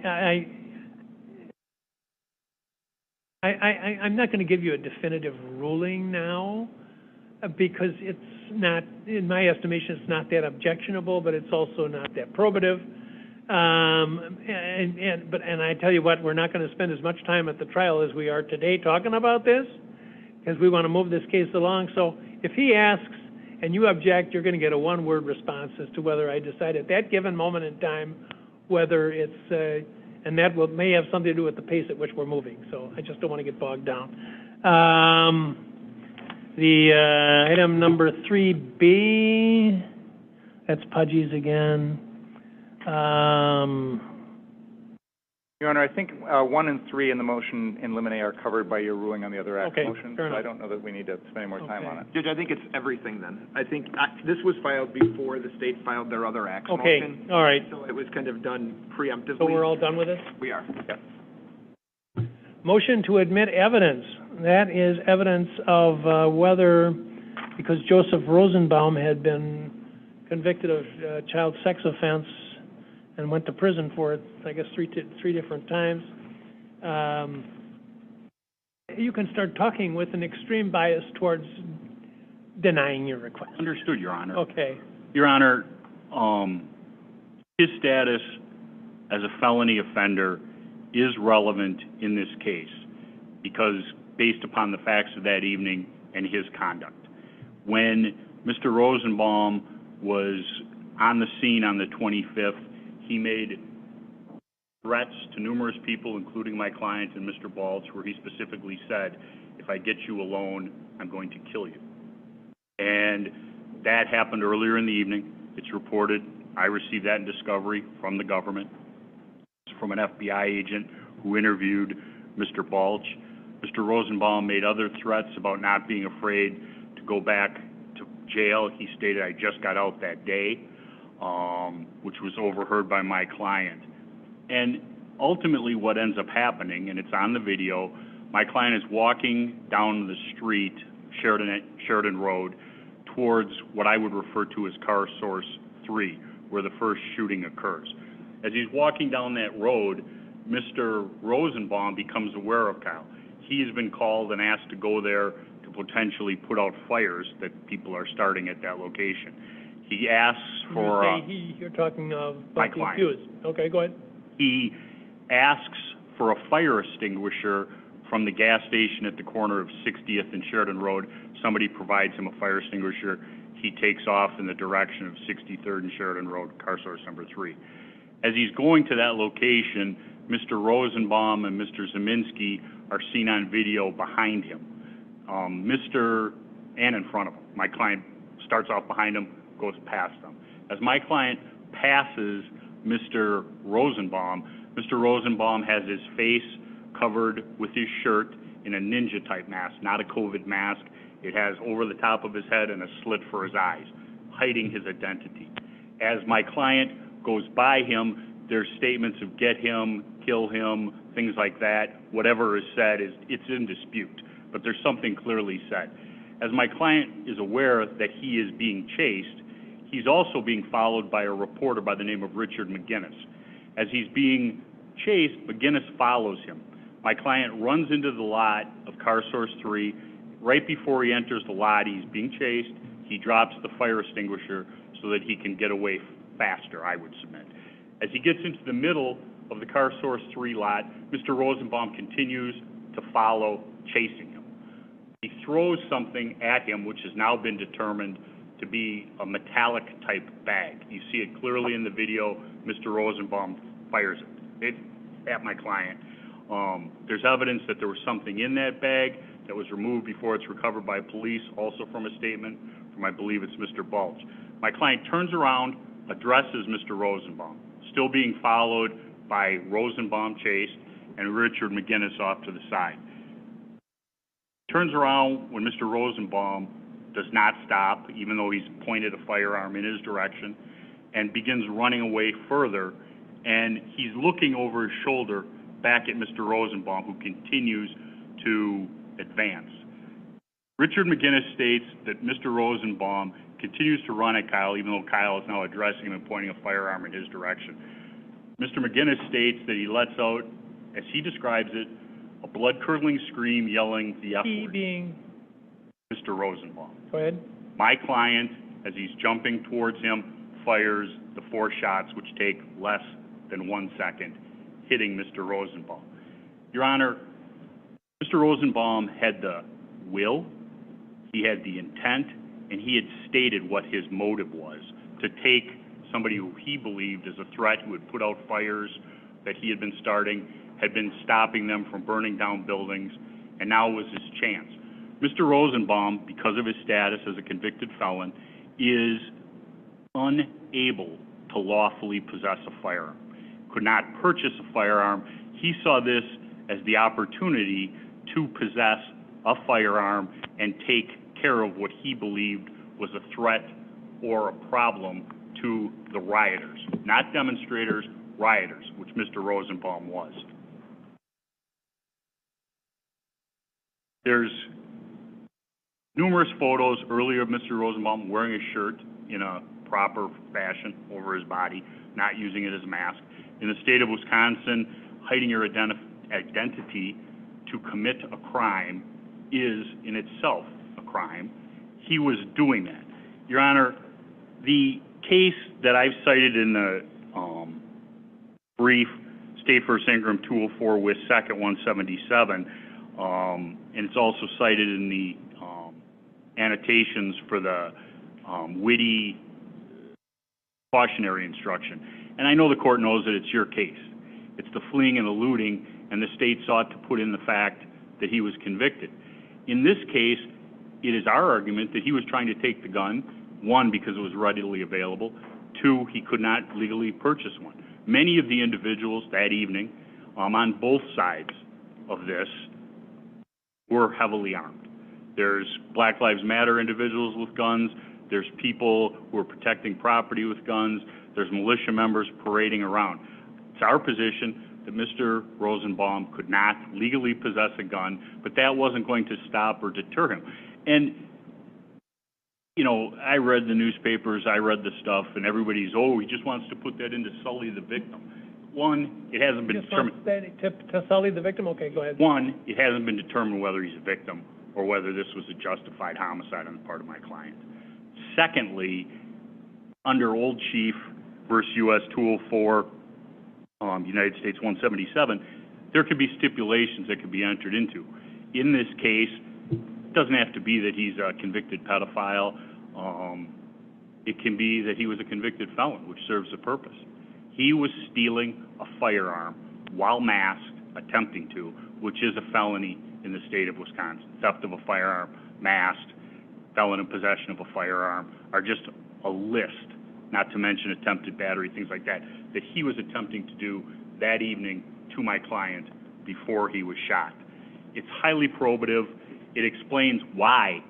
I'm not going to give you a definitive ruling now, because it's not, in my estimation, it's not that objectionable, but it's also not that probative. And I tell you what, we're not going to spend as much time at the trial as we are today talking about this, because we want to move this case along. So if he asks and you object, you're going to get a one-word response as to whether I decide at that given moment in time whether it's, and that may have something to do with the pace at which we're moving. So I just don't want to get bogged down. The item number 3B, that's Pudgy's again. Your Honor, I think 1 and 3 in the motion in limine are covered by your ruling on the other act motion, so I don't know that we need to spend any more time on it. Judge, I think it's everything then. I think this was filed before the state filed their other acts motion. Okay, all right. So it was kind of done preemptively. So we're all done with it? We are. Yeah. Motion to admit evidence. That is evidence of whether, because Joseph Rosenbaum had been convicted of child sex offense and went to prison for it, I guess, three different times. You can start talking with an extreme bias towards denying your request. Understood, Your Honor. Okay. Your Honor, his status as a felony offender is relevant in this case because based upon the facts of that evening and his conduct. When Mr. Rosenbaum was on the scene on the 25th, he made threats to numerous people, including my client and Mr. Balch, where he specifically said, if I get you alone, I'm going to kill you. And that happened earlier in the evening. It's reported. I received that in discovery from the government. It's from an FBI agent who interviewed Mr. Balch. Mr. Rosenbaum made other threats about not being afraid to go back to jail. He stated, I just got out that day, which was overheard by my client. And ultimately what ends up happening, and it's on the video, my client is walking down the street, Sheridan Road, towards what I would refer to as car source 3, where the first shooting occurs. As he's walking down that road, Mr. Rosenbaum becomes aware of Kyle. He has been called and asked to go there to potentially put out fires that people are starting at that location. He asks for... You're talking about my the client. accused. Okay, go ahead. He asks for a fire extinguisher from the gas station at the corner of 60th and Sheridan Road. Somebody provides him a fire extinguisher. He takes off in the direction of 63rd and Sheridan Road, car source number 3. As he's going to that location, Mr. Rosenbaum and Mr. Zeminski are seen on video behind him. And in front of him. My client starts off behind him, goes past him. As my client passes Mr. Rosenbaum has his face covered with his shirt in a ninja-type mask, not a COVID mask. It has over the top of his head and a slit for his eyes, hiding his identity. As my client goes by him, there's statements of get him, kill him, things like that. Whatever is said, it's in dispute, but there's something clearly said. As my client is aware that he is being chased, he's also being followed by a reporter by the name of Richard McGinnis. As he's being chased, McGinnis follows him. My client runs into the lot of car source 3. Right before he enters the lot, he's being chased. He drops the fire extinguisher so that he can get away faster, I would submit. As he gets into the middle of the car source 3 lot, Mr. Rosenbaum continues to follow, chasing him. He throws something at him, which has now been determined to be a metallic type bag. You see it clearly in the video. Mr. Rosenbaum fires it at my client. There's evidence that there was something in that bag that was removed before it's recovered by police, also from a statement from, I believe it's Mr. Balch. My client turns around, addresses Mr. Rosenbaum, still being followed by Rosenbaum chased and Richard McGinnis off to the side. Turns around when Mr. Rosenbaum does not stop, even though he's pointed a firearm in his direction, and begins running away further, and he's looking over his shoulder back at Mr. Rosenbaum, who continues to advance. Richard McGinnis states that Mr. Rosenbaum continues to run at Kyle, even though Kyle is now addressing him and pointing a firearm in his direction. Mr. McGinnis states that he lets out, as he describes it, a blood-curdling scream yelling the F word. He being? Mr. Rosenbaum. Go ahead. My client, as he's jumping towards him, fires the 4 shots, which take less than 1 second, hitting Mr. Rosenbaum. Your Honor, Mr. Rosenbaum had the will, he had the intent, and he had stated what his motive was, to take somebody who he believed as a threat, who had put out fires that he had been starting, had been stopping them from burning down buildings, and now was his chance. Mr. Rosenbaum, because of his status as a convicted felon, is unable to lawfully possess a firearm, could not purchase a firearm. He saw this as the opportunity to possess a firearm and take care of what he believed was a threat or a problem to the rioters, not demonstrators, rioters, which Mr. Rosenbaum was. There's numerous photos earlier of Mr. Rosenbaum wearing a shirt in a proper fashion over his body, not using it as a mask. In the state of Wisconsin, hiding your identity to commit a crime is in itself a crime. He was doing that. Your Honor, the case that I've cited in the brief, State v. Ingram 204 with 2nd 177, and it's also cited in the annotations for the witty cautionary instruction. And I know the court knows that it's your case. It's the fleeing and the looting, and the state sought to put in the fact that he was convicted. In this case, it is our argument that he was trying to take the gun, 1, because it was readily available, 2, he could not legally purchase one. Many of the individuals that evening, on both sides of this, were heavily armed. There's Black Lives Matter individuals with guns, there's people who are protecting property with guns, there's militia members parading around. It's our position that Mr. Rosenbaum could not legally possess a gun, but that wasn't going to stop or deter him. And, you know, I read the newspapers, I read the stuff, and everybody's, oh, he just wants to put that in to sully the victim. 1, it hasn't been determined. To sully the victim? Okay, go ahead. 1, it hasn't been determined whether he's a victim or whether this was a justified homicide on the part of my client. Secondly, under Old Chief versus U.S. 204, United States 177, there could be stipulations that could be entered into. In this case, it doesn't have to be that he's a convicted pedophile. It can be that he was a convicted felon, which serves a purpose. He was stealing a firearm while masked, attempting to, which is a felony in the state of Wisconsin. Theft of a firearm, masked, felon in possession of a firearm are just a list, not to mention attempted battery, things like that, that he was attempting to do that evening to my client before he was shot. It's highly probative. It explains why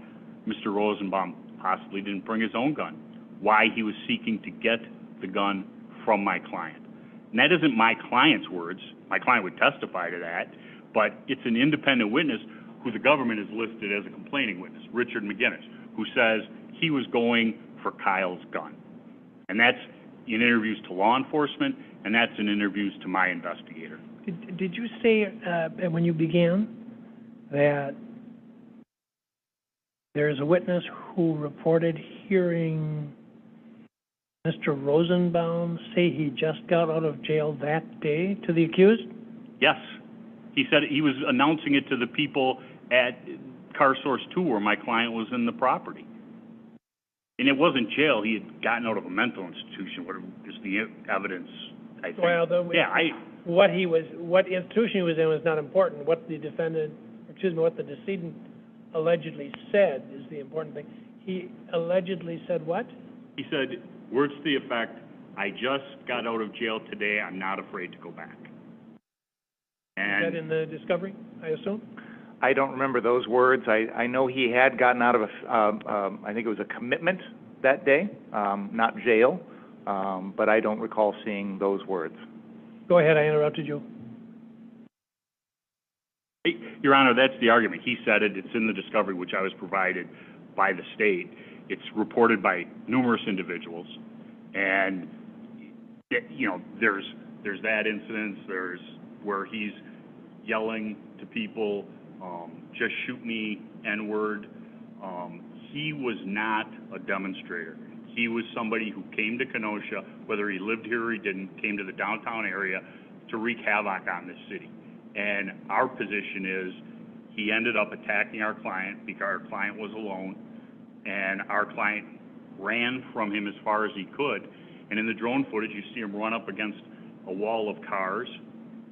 Mr. Rosenbaum possibly didn't bring his own gun, why he was seeking to get the gun from my client. And that isn't my client's words. My client would testify to that, but it's an independent witness who the government has listed as a complaining witness, Richard McGinnis, who says he was going for Kyle's gun. And that's in interviews to law enforcement, and that's in interviews to my investigator. Did you say when you began that there's a witness who reported hearing Mr. Rosenbaum say he just got out of jail that day to the accused? Yes. He said he was announcing it to the people at Car Source 2 where my client was in the property. And it wasn't jail. He had gotten out of a mental institution. What is the evidence, I think? Well, what institution he was in was not important. What the decedent allegedly said is the important thing. He allegedly said what? He said, words to the effect, I just got out of jail today. I'm not afraid to go back. Is And that in the discovery, I assume? I don't remember those words. I know he had gotten out of I think it was a commitment that day, not jail, but I don't recall seeing those words. Go ahead, I interrupted you. Your Honor, that's the argument. He said it. It's in the discovery, which I was provided by the state. It's reported by numerous individuals, and you know, there's that incident. There's where he's yelling to people, "Just shoot me, N-word." He was not a demonstrator. He was somebody who came to Kenosha, whether he lived here or he didn't, came to the downtown area to wreak havoc on this city. And our position is he ended up attacking our client because our client was alone, and our client ran from him as far as he could. And in the drone footage, you see him run up against a wall of cars.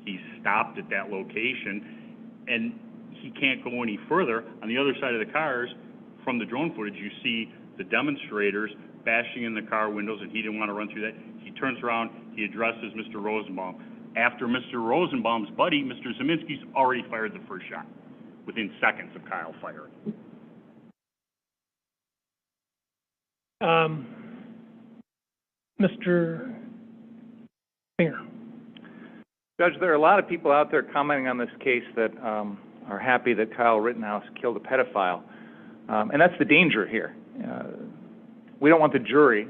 He stopped at that location, and he can't go any further. On the other side of the cars, from the drone footage, you see the demonstrators bashing in the car windows, and he didn't want to run through that. He turns around, he addresses Mr. Rosenbaum. After Mr. Rosenbaum's buddy, Mr. Zeminski's already fired the first shot within seconds of Kyle firing. Mr. Finger. Judge, there are a lot of people out there commenting on this case that are happy that Kyle Rittenhouse killed a pedophile, and that's the danger here. We don't want the jury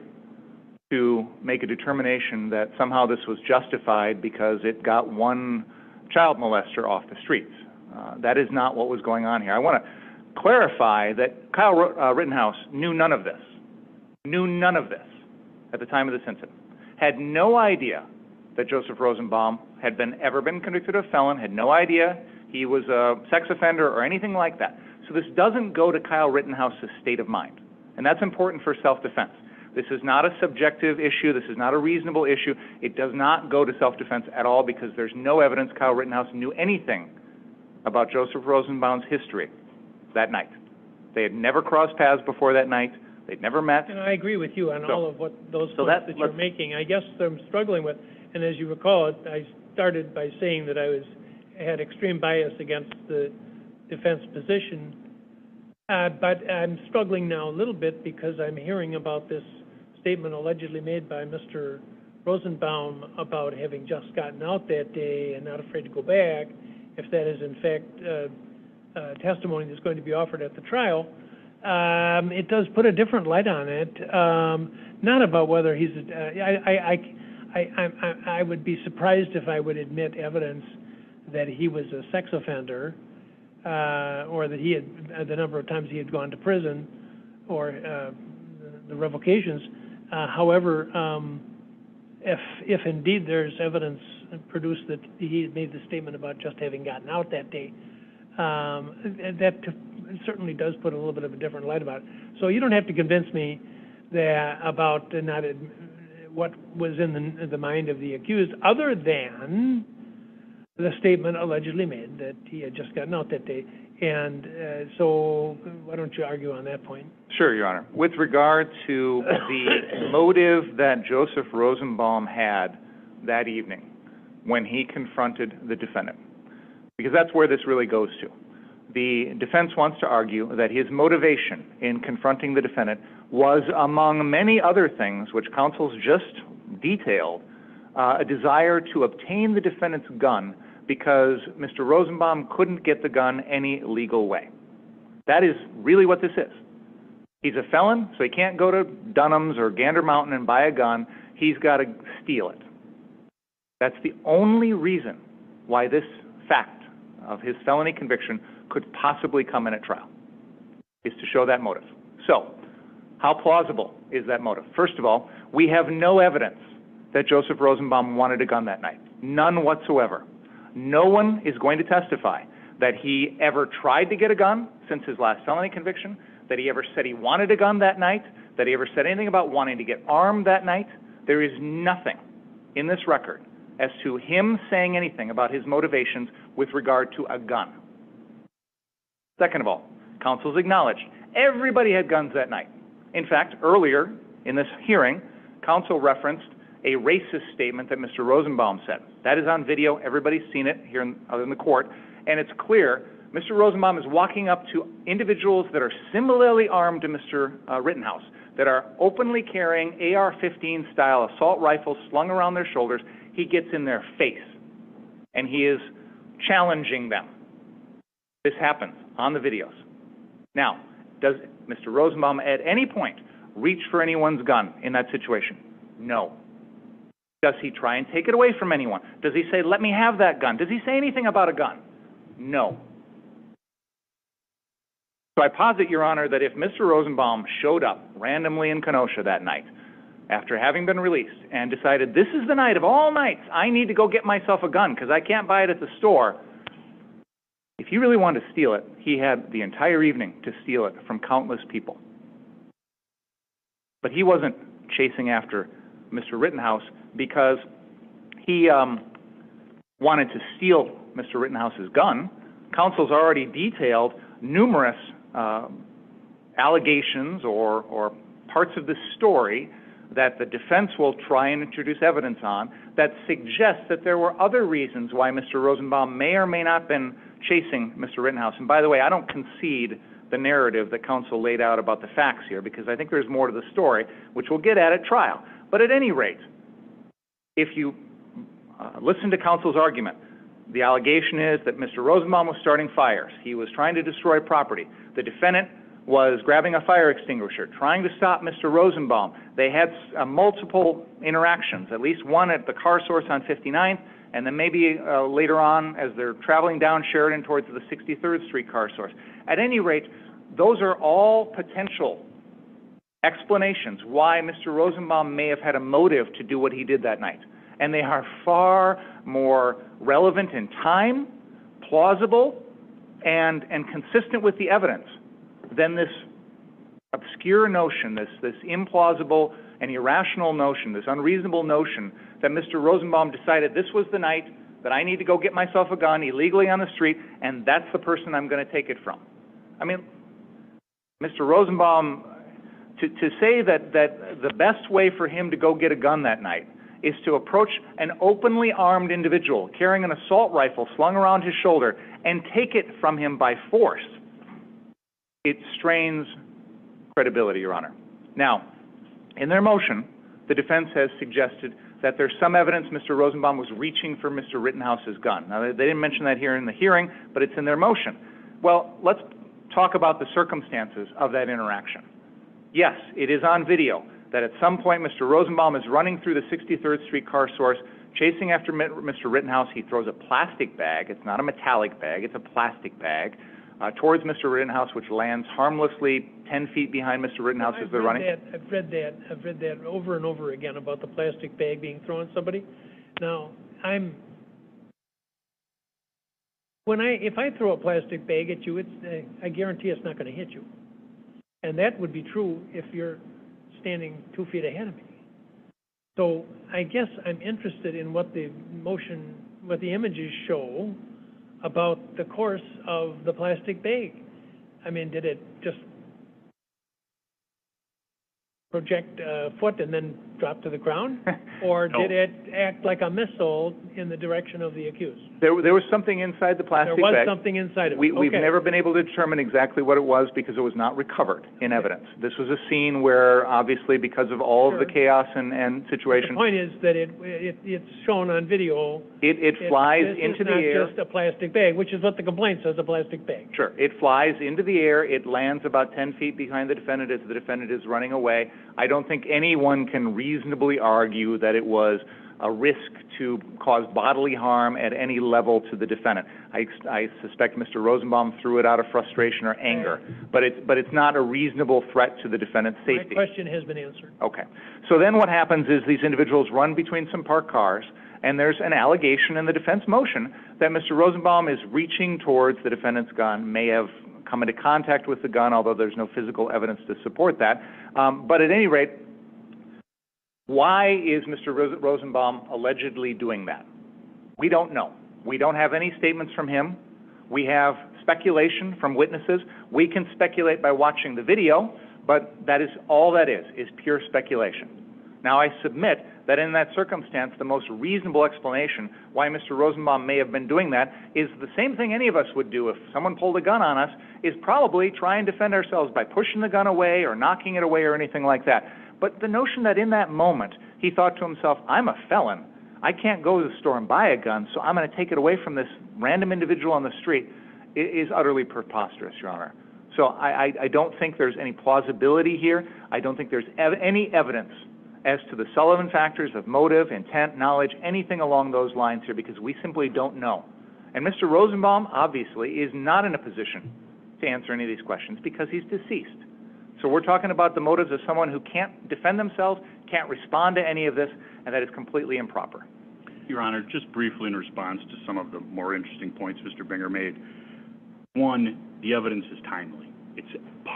to make a determination that somehow this was justified because it got one child molester off the streets. That is not what was going on here. I want to clarify that Kyle Rittenhouse knew none of this at the time of this incident, had no idea that Joseph Rosenbaum had ever been convicted of felon, had no idea he was a sex offender or anything like that. So this doesn't go to Kyle Rittenhouse's state of mind, and that's important for self-defense. This is not a subjective issue. This is not a reasonable issue. It does not go to self-defense at all because there's no evidence Kyle Rittenhouse knew anything about Joseph Rosenbaum's history that night. They had never crossed paths before that night. They'd never met. And I agree with you on all of what those so points that you're making. I guess I'm struggling with, and as you recall, I started by saying that I had extreme bias against the defense position, but I'm struggling now a little bit because I'm hearing about this statement allegedly made by Mr. Rosenbaum about having just gotten out that day and not afraid to go back, if that is in fact testimony that's going to be offered at the trial. It does put a different light on it, not about whether he's I would be surprised if I would admit evidence that he was a sex offender, or that he had the number of times he had gone to prison, or the revocations. However, if indeed there's evidence produced that he had made the statement about just having gotten out that day, that certainly does put a little bit of a different light about it. So you don't have to convince me that about what was in the mind of the accused, other than the statement allegedly made that he had just gotten out that day. And so why don't you argue on that point? Sure, Your Honor. With regard to the motive that Joseph Rosenbaum had that evening when he confronted the defendant, because that's where this really goes to. The defense wants to argue that his motivation in confronting the defendant was, among many other things, which counsel's just detailed, a desire to obtain the defendant's gun because Mr. Rosenbaum couldn't get the gun any legal way. That is really what this is. He's a felon, so he can't go to Dunham's or Gander Mountain and buy a gun. He's got to steal it. That's the only reason why this fact of his felony conviction could possibly come in at trial, is to show that motive. So, how plausible is that motive? First of all, we have no evidence that Joseph Rosenbaum wanted a gun that night. None whatsoever. No one is going to testify that he ever tried to get a gun since his last felony conviction, that he ever said he wanted a gun that night, that he ever said anything about wanting to get armed that night. There is nothing in this record as to him saying anything about his motivations with regard to a gun. Second of all, counsel's acknowledged everybody had guns that night. In fact, earlier in this hearing, counsel referenced a racist statement that Mr. Rosenbaum said. That is on video. Everybody's seen it here out in the court. And it's clear Mr. Rosenbaum is walking up to individuals that are similarly armed to Mr. Rittenhouse, that are openly carrying AR-15 style assault rifles slung around their shoulders. He gets in their face, and he is challenging them. This happens on the videos. Now, does Mr. Rosenbaum at any point reach for anyone's gun in that situation? No. Does he try and take it away from anyone? Does he say, let me have that gun? Does he say anything about a gun? No. So I posit, Your Honor, that if Mr. Rosenbaum showed up randomly in Kenosha that night, after having been released, and decided, this is the night of all nights, I need to go get myself a gun because I can't buy it at the store, if he really wanted to steal it, he had the entire evening to steal it from countless people. But he wasn't chasing after Mr. Rittenhouse because he wanted to steal Mr. Rittenhouse's gun. Counsel's already detailed numerous allegations or parts of this story that the defense will try and introduce evidence on that suggests that there were other reasons why Mr. Rosenbaum may or may not have been chasing Mr. Rittenhouse. And by the way, I don't concede the narrative that counsel laid out about the facts here because I think there's more to the story, which we'll get at trial. But at any rate, if you listen to counsel's argument, the allegation is that Mr. Rosenbaum was starting fires. He was trying to destroy property. The defendant was grabbing a fire extinguisher, trying to stop Mr. Rosenbaum. They had multiple interactions, at least one at the car source on 59th, and then maybe later on as they're traveling down Sheridan towards the 63rd Street car source. At any rate, those are all potential explanations why Mr. Rosenbaum may have had a motive to do what he did that night. And they are far more relevant in time, plausible, and consistent with the evidence than this obscure notion, this implausible and irrational notion, this unreasonable notion that Mr. Rosenbaum decided this was the night that I need to go get myself a gun illegally on the street, and that's the person I'm going to take it from. I mean, Mr. Rosenbaum, to say that the best way for him to go get a gun that night is to approach an openly armed individual carrying an assault rifle slung around his shoulder and take it from him by force, it strains credibility, Your Honor. Now, in their motion, the defense has suggested that there's some evidence Mr. Rosenbaum was reaching for Mr. Rittenhouse's gun. Now, they didn't mention that here in the hearing, but it's in their motion. Well, let's talk about the circumstances of that interaction. Yes, it is on video that at some point Mr. Rosenbaum is running through the 63rd Street car source, chasing after Mr. Rittenhouse. He throws a plastic bag. It's not a metallic bag. It's a plastic bag towards Mr. Rittenhouse, which lands harmlessly 10 feet behind Mr. Rittenhouse as they're running. I've read that over and over again about the plastic bag being thrown at somebody. Now, if I throw a plastic bag at you, I guarantee it's not going to hit you. And that would be true if you're standing 2 feet ahead of me. So I guess I'm interested in what the images show about the course of the plastic bag. I mean, did it just project a foot and then drop to the ground? Or No. did it act like a missile in the direction of the accused? There was something inside the plastic bag. There was something inside of it. We've never been able to determine exactly what it was because it was not recovered in evidence. This was a scene where, obviously, because of all of the chaos and situation, The point is that it's shown on video. it flies into the air. It's not just a plastic bag, which is what the complaint says, a plastic bag. Sure. It flies into the air. It lands about 10 feet behind the defendant as the defendant is running away. I don't think anyone can reasonably argue that it was a risk to cause bodily harm at any level to the defendant. I suspect Mr. Rosenbaum threw it out of frustration or anger, but it's not a reasonable threat to the defendant's safety. My question has been answered. Okay. So then what happens is these individuals run between some parked cars, and there's an allegation in the defense motion that Mr. Rosenbaum is reaching towards the defendant's gun, may have come into contact with the gun, although there's no physical evidence to support that. But at any rate, why is Mr. Rosenbaum allegedly doing that? We don't know. We don't have any statements from him. We have speculation from witnesses. We can speculate by watching the video, but that is all that is pure speculation. Now, I submit that in that circumstance, the most reasonable explanation why Mr. Rosenbaum may have been doing that is the same thing any of us would do if someone pulled a gun on us, is probably try and defend ourselves by pushing the gun away or knocking it away or anything like that. But the notion that in that moment he thought to himself, I'm a felon, I can't go to the store and buy a gun, so I'm going to take it away from this random individual on the street, is utterly preposterous, Your Honor. So I don't think there's any plausibility here. I don't think there's any evidence as to the Sullivan factors of motive, intent, knowledge, anything along those lines here, because we simply don't know. And Mr. Rosenbaum, obviously, is not in a position to answer any of these questions because he's deceased. So we're talking about the motives of someone who can't defend themselves, can't respond to any of this, and that is completely improper. Your Honor, just briefly in response to some of the more interesting points Mr. Binger made. One, the evidence is timely. It's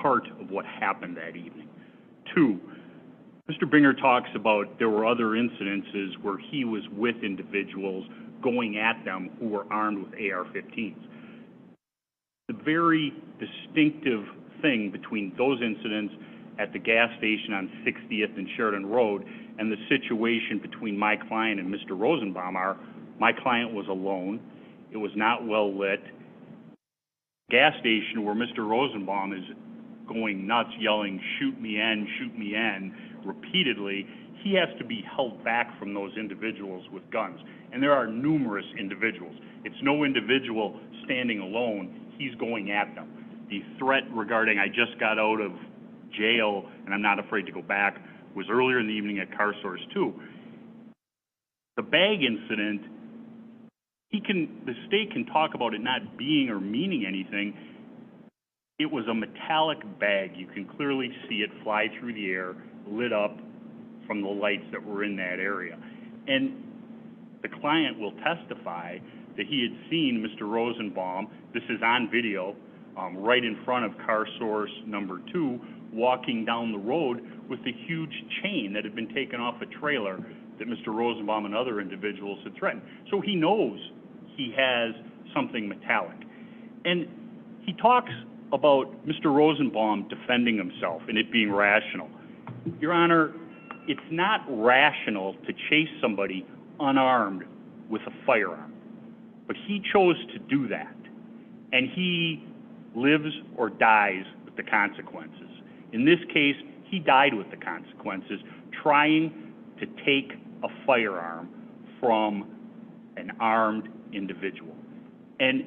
part of what happened that evening. Two, Mr. Binger talks about there were other incidences where he was with individuals going at them who were armed with AR-15s. The very distinctive thing between those incidents at the gas station on 60th and Sheridan Road and the situation between my client and Mr. Rosenbaum are, my client was alone, it was not well lit. Gas station where Mr. Rosenbaum is going nuts, yelling, shoot me in, repeatedly, he has to be held back from those individuals with guns. And there are numerous individuals. It's no individual standing alone, he's going at them. The threat regarding, I just got out of jail and I'm not afraid to go back, was earlier in the evening at Car Source 2. The bag incident, the state can talk about it not being or meaning anything. It was a metallic bag. You can clearly see it fly through the air, lit up from the lights that were in that area. And the client will testify that he had seen Mr. Rosenbaum, this is on video, right in front of Car Source number 2, walking down the road with a huge chain that had been taken off a trailer that Mr. Rosenbaum and other individuals had threatened. So he knows he has something metallic. And he talks about Mr. Rosenbaum defending himself and it being rational. Your Honor, it's not rational to chase somebody unarmed with a firearm. But he chose to do that. And he lives or dies with the consequences. In this case, he died with the consequences, trying to take a firearm from an armed individual. And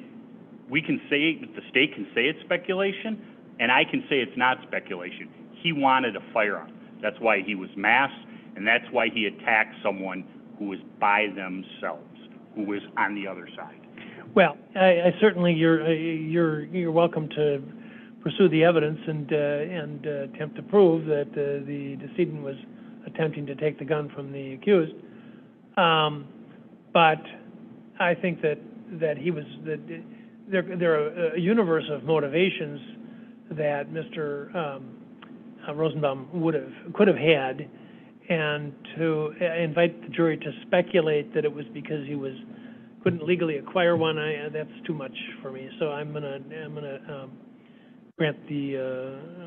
we can say, the state can say it's speculation, and I can say it's not speculation. He wanted a firearm. That's why he was masked, and that's why he attacked someone who was by themselves, who was on the other side. Well, I certainly you're welcome to pursue the evidence and attempt to prove that the decedent was attempting to take the gun from the accused. But I think that he was there are a universe of motivations that Mr. Rosenbaum could have had, and to invite the jury to speculate that it was because he couldn't legally acquire one, that's too much for me. So I'm gonna grant the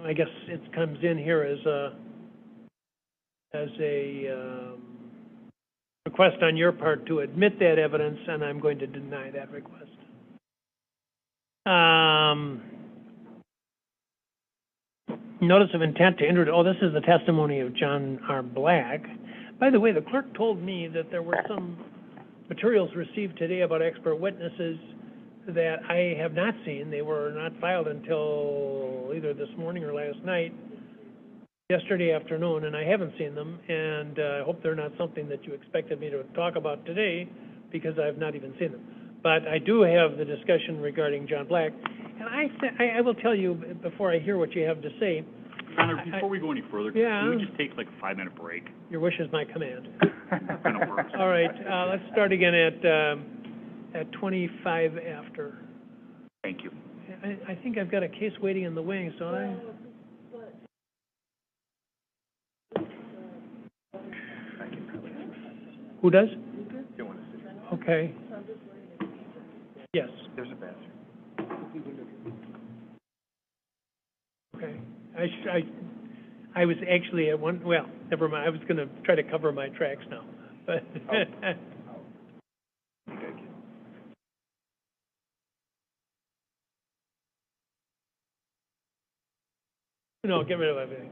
I guess it comes in here as a request on your part to admit that evidence, and I'm going to deny that request. Notice of intent to introduce. Oh, this is the testimony of John R. Black. By the way, the clerk told me that there were some materials received today about expert witnesses that I have not seen. They were not filed until either this morning or last night, yesterday afternoon, and I haven't seen them, and I hope they're not something that you expected me to talk about today, because I've not even seen them. But I do have the discussion regarding John Black, and I will tell you, before I hear what you have to say. Your Honor, before we go any further, can we just take like a 5-minute break? Your wish is my command. Gonna work. All right, let's start again at 25 after. Thank you. I think I've got a case waiting in the wings, don't I? Who does? Okay. Yes. There's a bathroom. Okay. I was actually at one, well, never mind, I was gonna try to cover my tracks now, but. No, get rid of everything.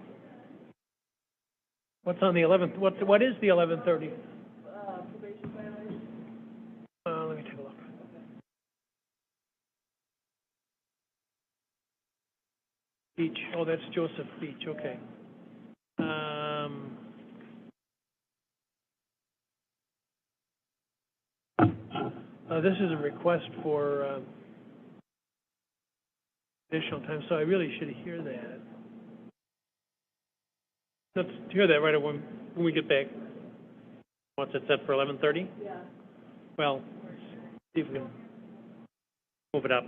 What's on the 11th, what is the 11:30? Probation violation. Let me take a look. Beach, oh, that's Joseph Beach, okay. This is a request for, additional time, so I really should hear that. Let's hear that right away when we get back. What's it set for 11:30? Yeah. Well, see if we can move it up.